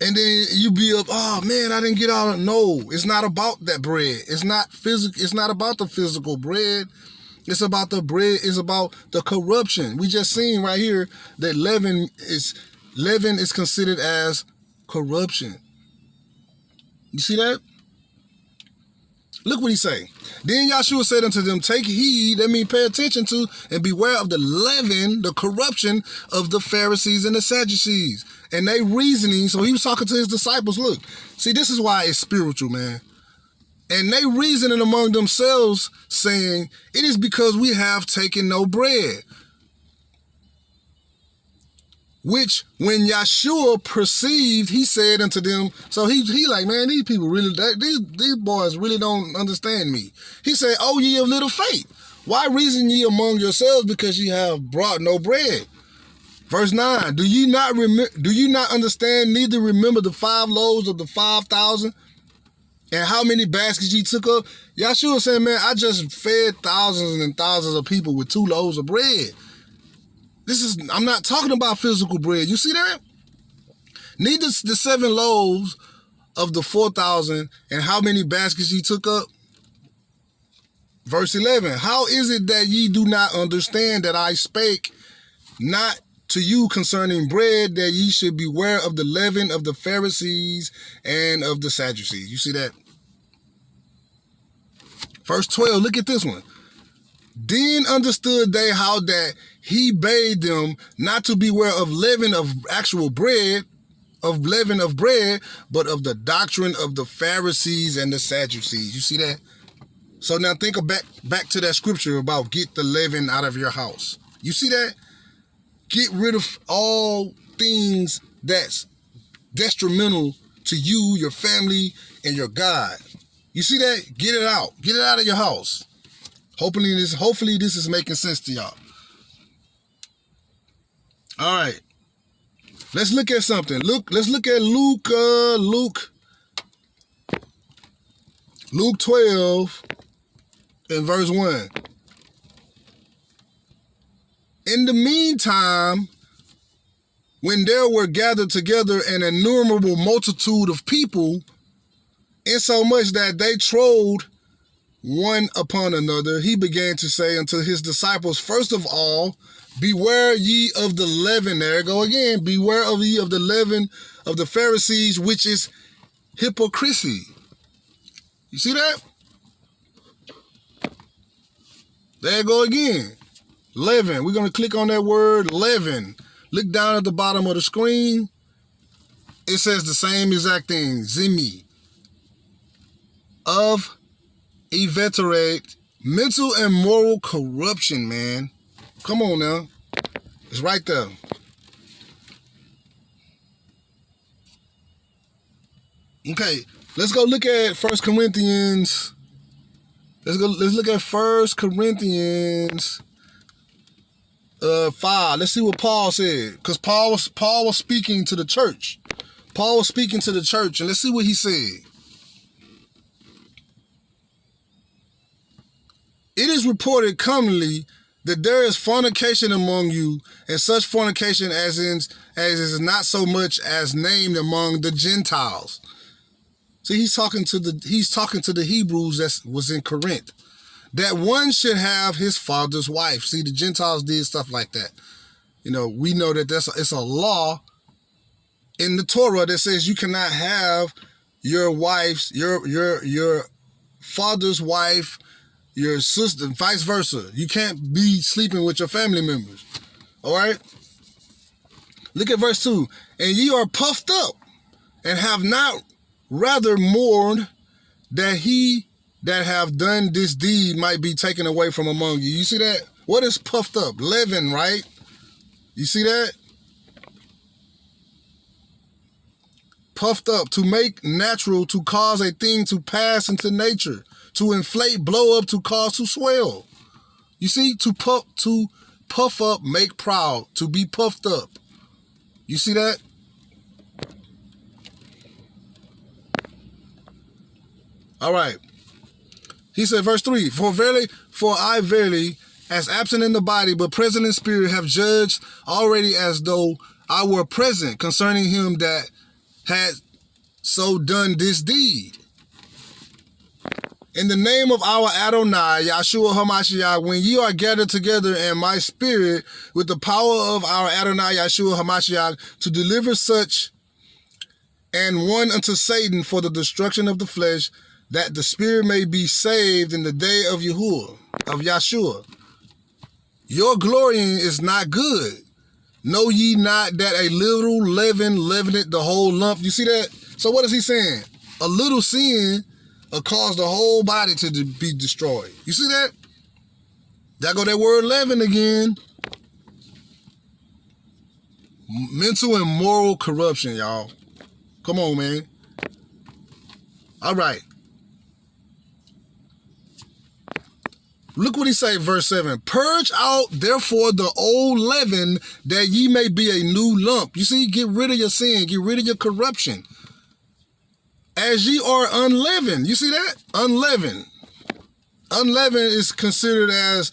and then you be up, oh man, I didn't get out. No, it's not about that bread. It's not physical. It's not about the physical bread. It's about the bread. It's about the corruption. We just seen right here that leaven is considered as corruption. You see that? Look what he say. Then Yahshua said unto them, take heed, that means pay attention to, and beware of the leaven, the corruption of the Pharisees and the Sadducees. And they reasoning, so he was talking to his disciples. Look, see, this is why it's spiritual, man. And they reasoning among themselves, saying, it is because we have taken no bread. Which, when Yahshua perceived, he said unto them, so he like, man, these people really, these boys really don't understand me. He said, oh, ye of little faith, why reason ye among yourselves because ye have brought no bread? Verse 9, do you not understand, neither remember the 5 loaves of the 5,000? And how many baskets ye took up? Yahshua said, man, I just fed thousands and thousands of people with 2 loaves of bread. I'm not talking about physical bread. You see that? Neither the 7 loaves of the 4,000 and how many baskets ye took up? Verse 11, how is it that ye do not understand that I spake not to you concerning bread, that ye should beware of the leaven of the Pharisees and of the Sadducees? You see that? Verse 12, look at this one. Then understood they how that he bade them not to beware of leaven of actual bread, of leaven of bread, but of the doctrine of the Pharisees and the Sadducees. You see that? So now think back to that scripture about get the leaven out of your house. You see that? Get rid of all things that's detrimental to you, your family, and your God. You see that? Get it out. Get it out of your house. Hopefully this is making sense to y'all. All right. Let's look at something. Let's look at Luke 12 and verse 1. In the meantime, when there were gathered together an innumerable multitude of people, insomuch that they trode one upon another, he began to say unto his disciples, first of all, beware ye of the leaven. There go again. Beware of ye of the leaven of the Pharisees, which is hypocrisy. You see that? There go again. Leaven. We're going to click on that word leaven. Look down at the bottom of the screen. It says the same exact thing. Zimi. Of inveterate mental and moral corruption, man. Come on now. It's right there. Okay, let's go look at 1 Corinthians. Let's look at 1 Corinthians 5. Let's see what Paul said. Because Paul was speaking to the church. Paul was speaking to the church, and let's see what he said. It is reported commonly that there is fornication among you, and such fornication as is not so much as named among the Gentiles. See, he's talking to the Hebrews that was in Corinth. That one should have his father's wife. See, the Gentiles did stuff like that. You know, we know that it's a law in the Torah that says you cannot have your wife's, your father's wife, your sister, vice versa. You can't be sleeping with your family members. All right? Look at verse 2. And ye are puffed up, and have not rather mourned that he that have done this deed might be taken away from among you. You see that? What is puffed up? Leaven, right? You see that? Puffed up, to make natural, to cause a thing to pass into nature, to inflate, blow up, to cause to swell. You see, to puff up, make proud, to be puffed up. You see that? All right. He said, verse 3, for I verily, as absent in the body, but present in spirit, have judged already as though I were present concerning him that had so done this deed. In the name of our Adonai, Yahshua HaMashiach, when ye are gathered together in my spirit with the power of our Adonai, Yahshua HaMashiach, to deliver such and one unto Satan for the destruction of the flesh, that the spirit may be saved in the day of Yahuwah, of Yahshua. Your glorying is not good. Know ye not that a little leaven leaveneth the whole lump? You see that? So what is he saying? A little sin will cause the whole body to be destroyed. You see that? There go that word leaven again. Mental and moral corruption, y'all. Come on, man. All right. Look what he say, verse 7. Purge out, therefore, the old leaven, that ye may be a new lump. You see, get rid of your sin. Get rid of your corruption. As ye are unleavened. You see that? Unleavened. Unleavened is considered as,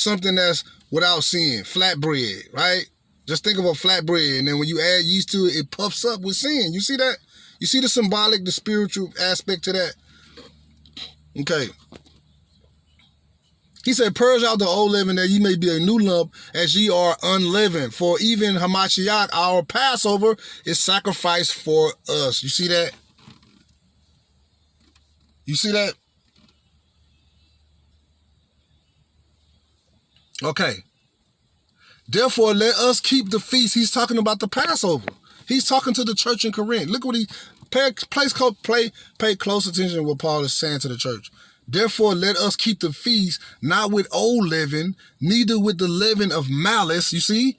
something that's without sin. Flat bread, right? Just think of a flat bread, and then when you add yeast to it, it puffs up with sin. You see that? You see the symbolic, the spiritual aspect to that? Okay. He said, purge out the old leaven, that ye may be a new lump, as ye are unleavened. For even Hamashiach, our Passover, is sacrificed for us. You see that? You see that? Okay. Therefore, let us keep the feast. He's talking about the Passover. He's talking to the church in Corinth. Look what he pay close attention to what Paul is saying to the church. Therefore, let us keep the feast, not with old leaven, neither with the leaven of malice, you see,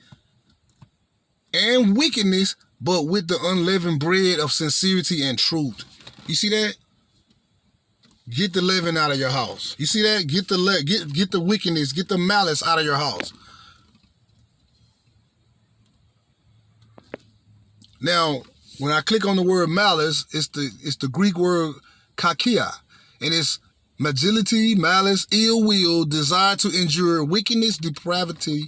and wickedness, but with the unleavened bread of sincerity and truth. You see that? Get the leaven out of your house. You see that? Get the wickedness, get the malice out of your house. Now, when I click on the word malice, it's the Greek word kakia, and it's malignity, malice, ill will, desire to endure, wickedness, depravity.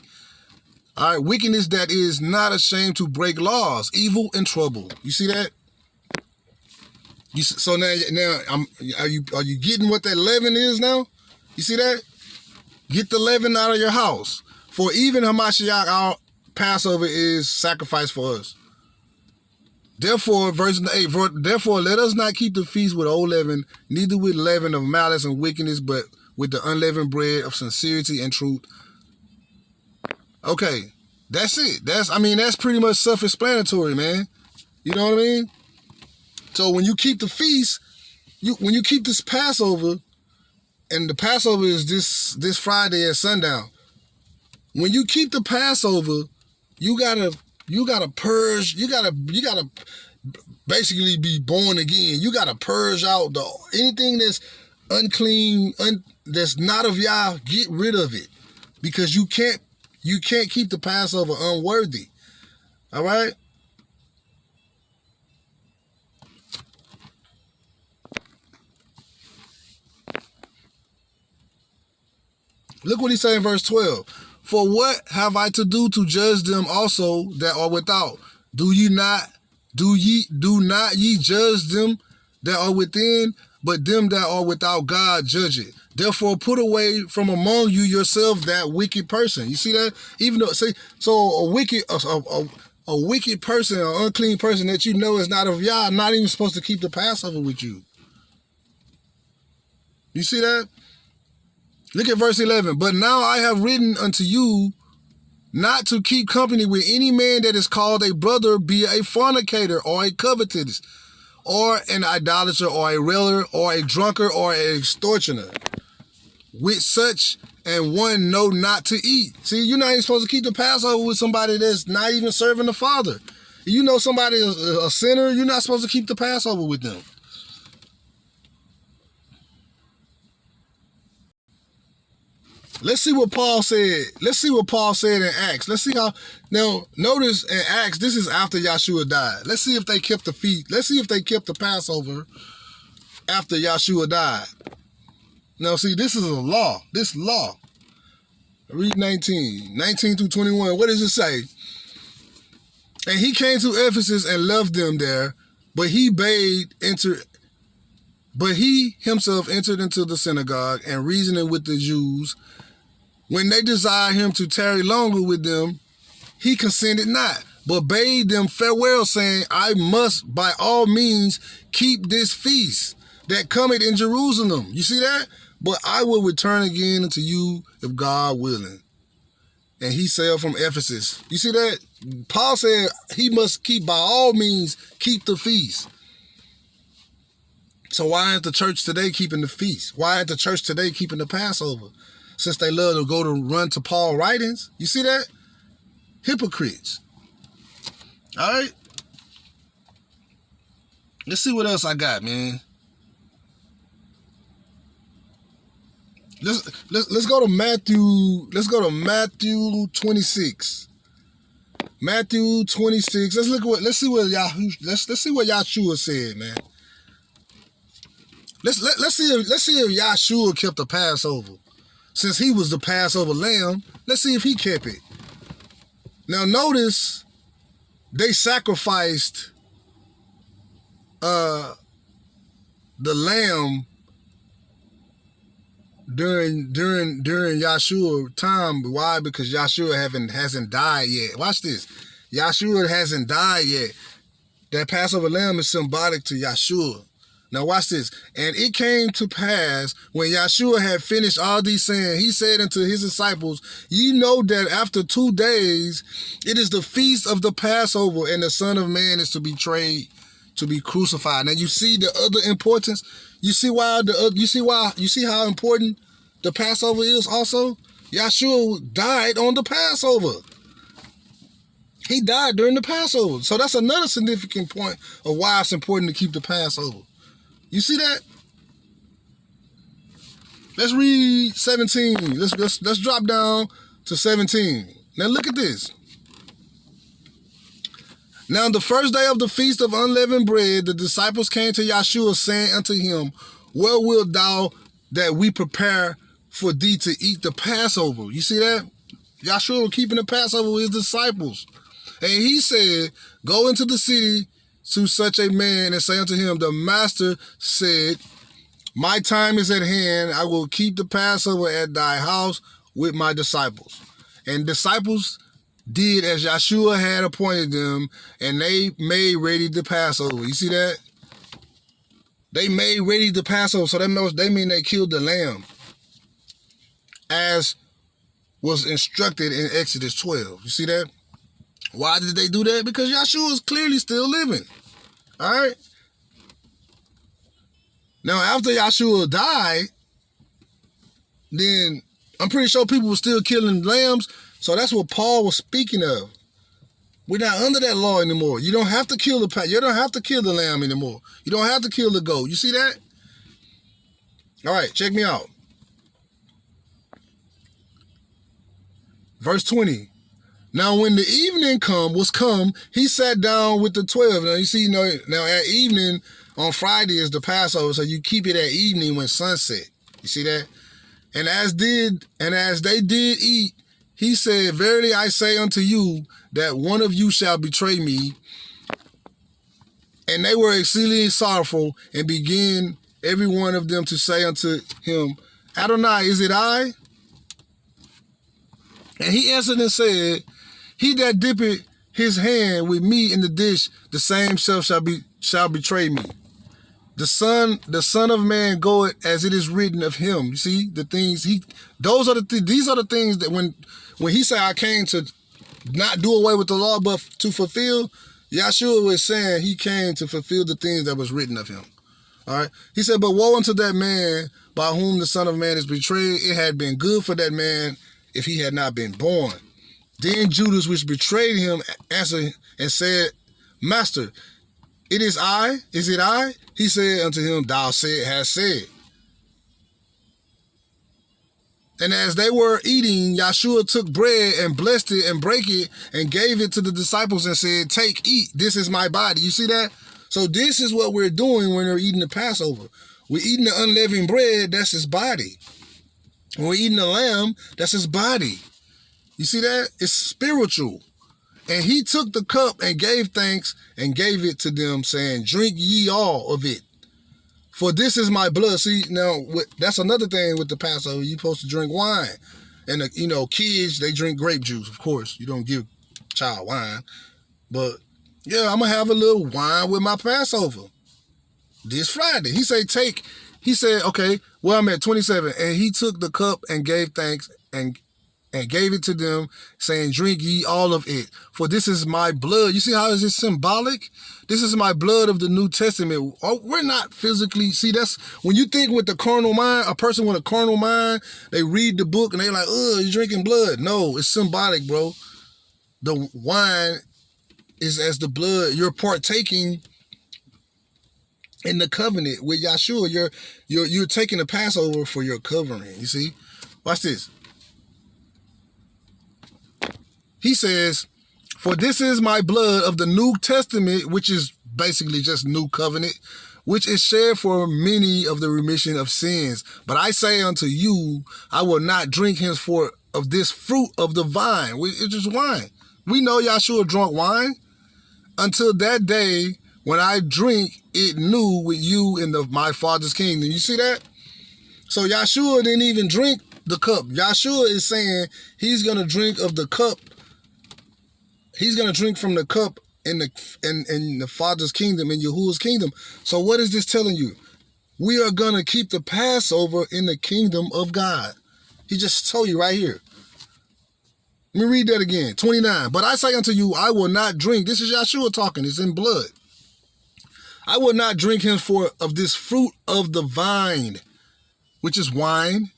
All right, wickedness that is not ashamed to break laws, evil and trouble. You see that? So now, are you getting what that leaven is now? You see that? Get the leaven out of your house. For even Hamashiach, our Passover, is sacrificed for us. Therefore, verse 8, therefore let us not keep the feast with old leaven, neither with leaven of malice and wickedness, but with the unleavened bread of sincerity and truth. Okay, that's it. That's pretty much self-explanatory, man. You know what I mean? So when you keep the feast, when you keep this Passover, and the Passover is this Friday at sundown. When you keep the Passover, you gotta purge. You gotta basically be born again. You gotta purge out anything that's unclean, that's not of Yah. Get rid of it, because you can't keep the Passover unworthy. All right. Look what he said in verse 12. For what have I to do to judge them also that are without? Do not ye judge them that are within, but them that are without God judge it. Therefore put away from among you yourself that wicked person. You see that? Even though, a wicked person, an unclean person that you know is not of Yah, not even supposed to keep the Passover with you. You see that? Look at verse 11. But now I have written unto you not to keep company with any man that is called a brother, be a fornicator, or a covetous, or an idolater, or a railer, or a drunkard, or an extortioner. With such and one know not to eat. See, you're not even supposed to keep the Passover with somebody that's not even serving the Father. You know somebody is a sinner, you're not supposed to keep the Passover with them. Let's see what Paul said. Let's see what Paul said in Acts. Let's see how. Now, notice in Acts, this is after Yahshua died. Let's see if they kept the feast. Let's see if they kept the Passover after Yahshua died. Now, see, this is a law. This law. Read 19 through 21. What does it say? And he came to Ephesus and left them there, but he himself entered into the synagogue and reasoning with the Jews. When they desired him to tarry longer with them, he consented not, but bade them farewell, saying, I must by all means keep this feast that cometh in Jerusalem. You see that? But I will return again unto you if God willing. And he sailed from Ephesus. You see that? Paul said he must keep, by all means, keep the feast. So why ain't the church today keeping the feast? Why ain't the church today keeping the Passover? Since they love to go to run to Paul's writings. You see that? Hypocrites. All right? Let's see what else I got, man. Let's go to Matthew. Let's go to Matthew 26. Matthew 26. Let's see what Yahshua said, man. Let's see if Yahshua kept the Passover. Since he was the Passover lamb, let's see if he kept it. Now notice they sacrificed the lamb during Yahshua's time. Why? Because Yahshua hasn't died yet. Watch this. Yahshua hasn't died yet. That Passover lamb is symbolic to Yahshua. Now watch this. And it came to pass when Yahshua had finished all these saying, he said unto his disciples, ye know that after 2 days it is the feast of the Passover, and the Son of Man is to be betrayed, to be crucified. Now you see the other importance. You see how important the Passover is also? Yahshua died on the Passover. He died during the Passover. So that's another significant point of why it's important to keep the Passover. You see that? Let's read 17. Let's drop down to 17. Now look at this. Now the first day of the feast of unleavened bread, the disciples came to Yahshua, saying unto him, where wilt thou that we prepare for thee to eat the Passover? You see that? Yahshua was keeping the Passover with his disciples. And he said, go into the city to such a man and say unto him, the master said, my time is at hand. I will keep the Passover at thy house with my disciples. And disciples did as Yahshua had appointed them, and they made ready the Passover. You see that? They made ready the Passover. So they mean they killed the lamb, as was instructed in Exodus 12. You see that? Why did they do that? Because Yahshua is clearly still living. All right? Now, after Yahshua died, then I'm pretty sure people were still killing lambs. So that's what Paul was speaking of. We're not under that law anymore. You don't have to kill you don't have to kill the lamb anymore. You don't have to kill the goat. You see that? All right, check me out. Verse 20. Now when the evening was come, he sat down with the 12. Now you see, now at evening on Friday is the Passover, so you keep it at evening when sunset. You see that? And as they did eat, he said, verily I say unto you that one of you shall betray me. And they were exceedingly sorrowful, and began every one of them to say unto him, Adonai, is it I? And he answered and said, he that dippeth his hand with me in the dish, the same self shall betray me. The Son of Man goeth as it is written of him. You see the things these are the things that when he said I came to not do away with the law but to fulfill, Yahshua was saying he came to fulfill the things that was written of him. All right. He said, but woe unto that man by whom the Son of Man is betrayed. It had been good for that man if he had not been born. Then Judas, which betrayed him, answered and said, Master, is it I? He said unto him, thou hast said. And as they were eating, Yahshua took bread and blessed it and brake it and gave it to the disciples and said, take, eat, this is my body. You see that? So this is what we're doing when we're eating the Passover. We're eating the unleavened bread, that's his body. When we're eating the lamb, that's his body. You see that? It's spiritual. And he took the cup and gave thanks and gave it to them, saying, drink ye all of it. For this is my blood. See, now, that's another thing with the Passover. You're supposed to drink wine. And, kids, they drink grape juice, of course. You don't give child wine. But, yeah, I'm going to have a little wine with my Passover this Friday. He said, okay, well, I'm at 27. And he took the cup and gave thanks and gave it to them, saying, drink ye all of it, for this is my blood. You see how is it symbolic? This is my blood of the New Testament. Oh, we're not physically, see, that's, when you think with the carnal mind, a person with a carnal mind, they read the book and they like, you're drinking blood. No, it's symbolic, bro. The wine is as the blood. You're partaking in the covenant with Yahshua. You're taking the Passover for your covering, you see? Watch this. He says, for this is my blood of the New Testament, which is basically just new covenant, which is shed for many of the remission of sins. But I say unto you, I will not drink henceforth of this fruit of the vine. It's just wine. We know Yahshua drank wine until that day when I drink it new with you in my Father's kingdom. You see that? So Yahshua didn't even drink the cup. Yahshua is saying he's going to drink of the cup. He's going to drink from the cup in the Father's kingdom, in Yahuwah's kingdom. So what is this telling you? We are going to keep the Passover in the kingdom of God. He just told you right here. Let me read that again. 29. But I say unto you, I will not drink. This is Yahshua talking. It's in blood. I will not drink henceforth of this fruit of the vine, which is wine,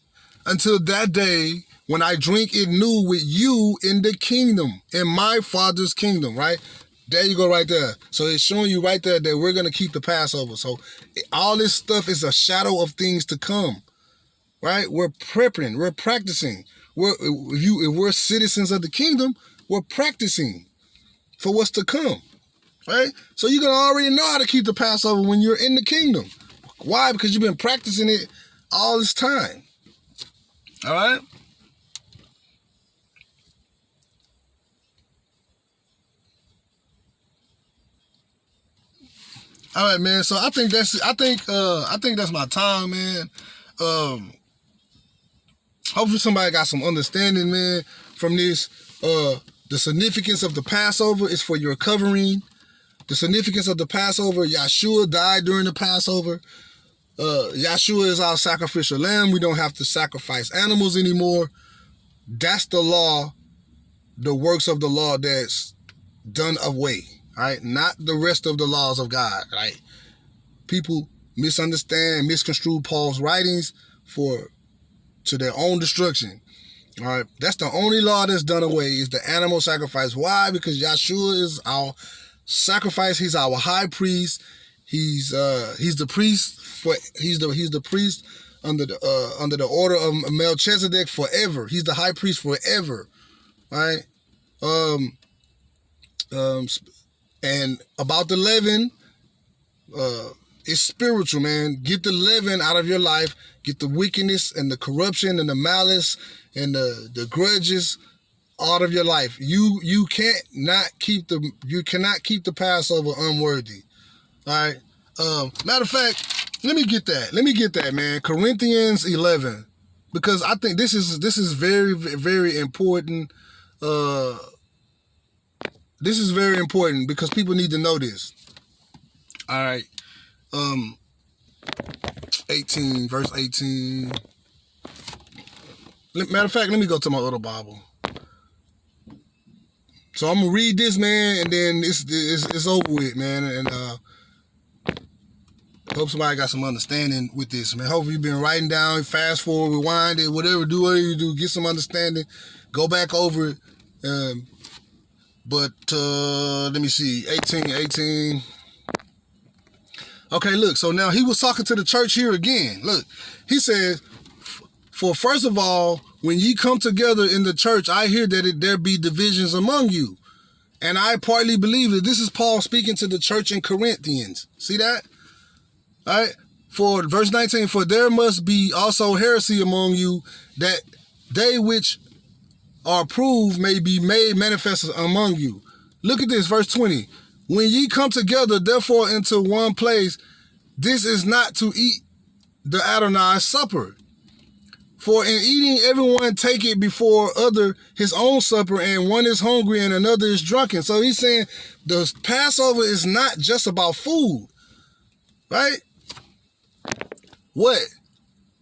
until that day when I drink it new with you in the kingdom, in my Father's kingdom, right? There you go right there. So it's showing you right there that we're going to keep the Passover. So all this stuff is a shadow of things to come, right? We're prepping, we're practicing. If we're citizens of the kingdom, we're practicing for what's to come, right? So you're going to already know how to keep the Passover when you're in the kingdom. Why? Because you've been practicing it all this time, all right? All right, man. So I think that's my time, man. Hopefully somebody got some understanding, man, from this. The significance of the Passover is for your covering. The significance of the Passover, Yahshua died during the Passover. Yahshua is our sacrificial lamb. We don't have to sacrifice animals anymore. That's the law, the works of the law that's done away. Right? Not the rest of the laws of God, right? People misunderstand, misconstrue Paul's writings to their own destruction. All right. That's the only law that's done away is the animal sacrifice. Why? Because Yahshua is our sacrifice. He's our high priest. He's the priest he's the priest under the order of Melchizedek forever. He's the high priest forever. Right? And about the leaven, it's spiritual, man. Get the leaven out of your life. Get the wickedness and the corruption and the malice and the grudges out of your life. You cannot keep the Passover unworthy. All right. Matter of fact, let me get that, man. Corinthians 11, because I think this is very, very important. This is very important because people need to know this. All right. 18, verse 18. Matter of fact, let me go to my other Bible. So I'm gonna read this, man, and then it's over with, man. And hope somebody got some understanding with this, man. Hopefully you've been writing down, fast forward, rewind it, whatever you do, get some understanding, go back over it. But let me see, 18. Okay, look, so now he was talking to the church here again. Look, he says, for first of all, when ye come together in the church, I hear that there be divisions among you. And I partly believe that this is Paul speaking to the church in Corinthians. See that? All right. For verse 19, for there must be also heresy among you, that they which are approved may be made manifest among you. Look at this, verse 20. When ye come together, therefore, into one place, this is not to eat the Adonai's supper. For in eating, everyone taketh before other his own supper, and one is hungry and another is drunken. So he's saying the Passover is not just about food, right? What?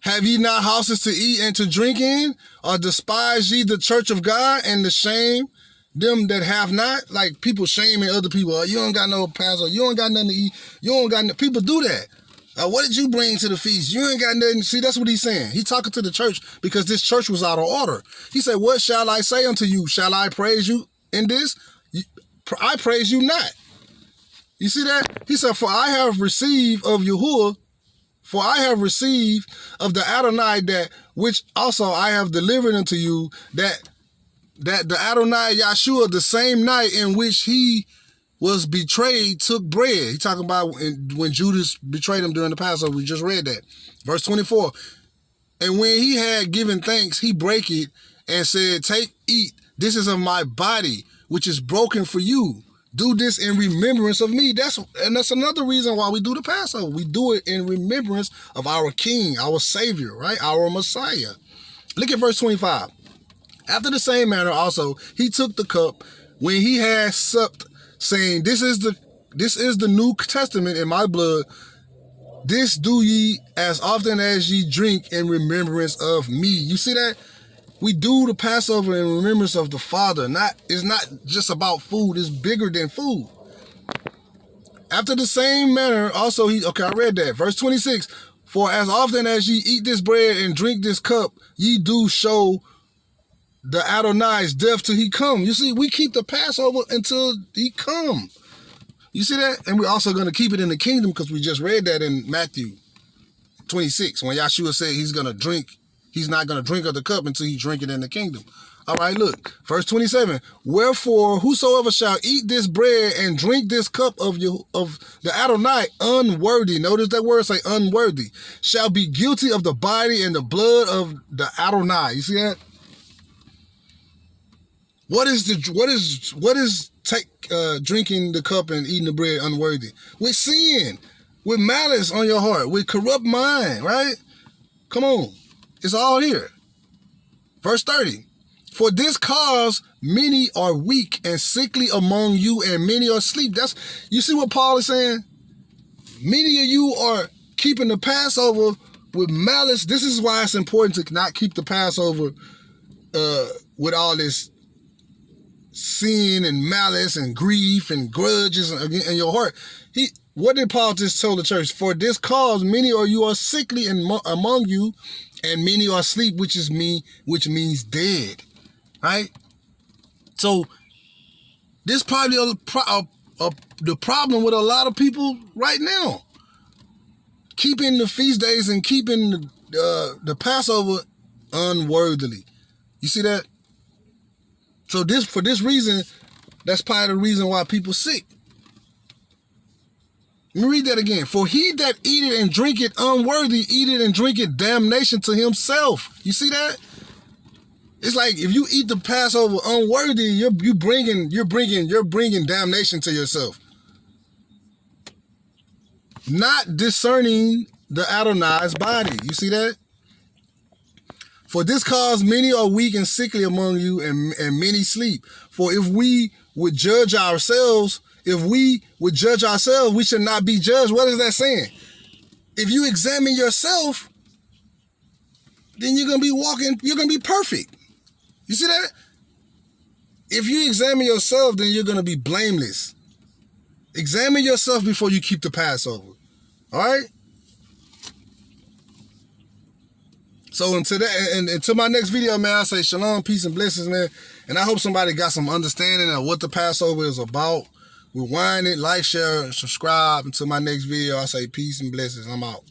Have ye not houses to eat and to drink in? Or despise ye the church of God and the shame them that have not? Like people shaming other people. Oh, you don't got no Passover. You don't got nothing to eat. You don't got no. People do that. What did you bring to the feast? You ain't got nothing. See, that's what he's saying. He's talking to the church because this church was out of order. He said, what shall I say unto you? Shall I praise you in this? I praise you not. You see that? He said, for I have received of Yahuwah, for I have received of the Adonai that which also I have delivered unto you, that the Adonai Yahshua, the same night in which he was betrayed, took bread. He talking about when Judas betrayed him during the Passover. We just read that. Verse 24. And when he had given thanks, he brake it and said, take, eat. This is of my body, which is broken for you. Do this in remembrance of me. That's another reason why we do the Passover. We do it in remembrance of our King, our Savior, right? Our Messiah. Look at verse 25. After the same manner also, he took the cup when he had supped, saying, This is the New Testament in my blood. This do ye as often as ye drink in remembrance of me. You see that? We do the Passover in remembrance of the Father. It's not just about food. It's bigger than food. After the same manner, also I read that. Verse 26, for as often as ye eat this bread and drink this cup, ye do show the Adonai's death till he come. You see, we keep the Passover until he come. You see that? And we're also going to keep it in the kingdom because we just read that in Matthew 26 when Yahshua said he's not going to drink of the cup until he drink it in the kingdom. All right, look, verse 27. Wherefore, whosoever shall eat this bread and drink this cup of the Adonai unworthy, notice that word, say unworthy, shall be guilty of the body and the blood of the Adonai. You see that? What is drinking the cup and eating the bread unworthy? With sin, with malice on your heart, with corrupt mind, right? Come on. It's all here. Verse 30. For this cause many are weak and sickly among you, and many are asleep. You see what Paul is saying? Many of you are keeping the Passover with malice. This is why it's important to not keep the Passover with all this sin and malice and grief and grudges in your heart. What did Paul just tell the church? For this cause many of you are sickly among you, and many are asleep, which means dead, right? So this probably the problem with a lot of people right now, keeping the feast days and keeping the Passover unworthily. You see that? So for this reason, that's part of the reason why people sick. Let me read that again. For he that eateth and drinketh unworthy, eateth and drinketh damnation to himself. You see that? It's like if you eat the Passover unworthy, you're bringing damnation to yourself. Not discerning the Adonai's body. You see that? For this cause many are weak and sickly among you, and many sleep. For if we would judge ourselves, we should not be judged. What is that saying? If you examine yourself, then you're going to be perfect. You see that? If you examine yourself, then you're going to be blameless. Examine yourself before you keep the Passover. All right? So until my next video, man, I say shalom, peace, and blessings, man. And I hope somebody got some understanding of what the Passover is about. Rewind it, like, share, and subscribe. Until my next video, I say peace and blessings. I'm out.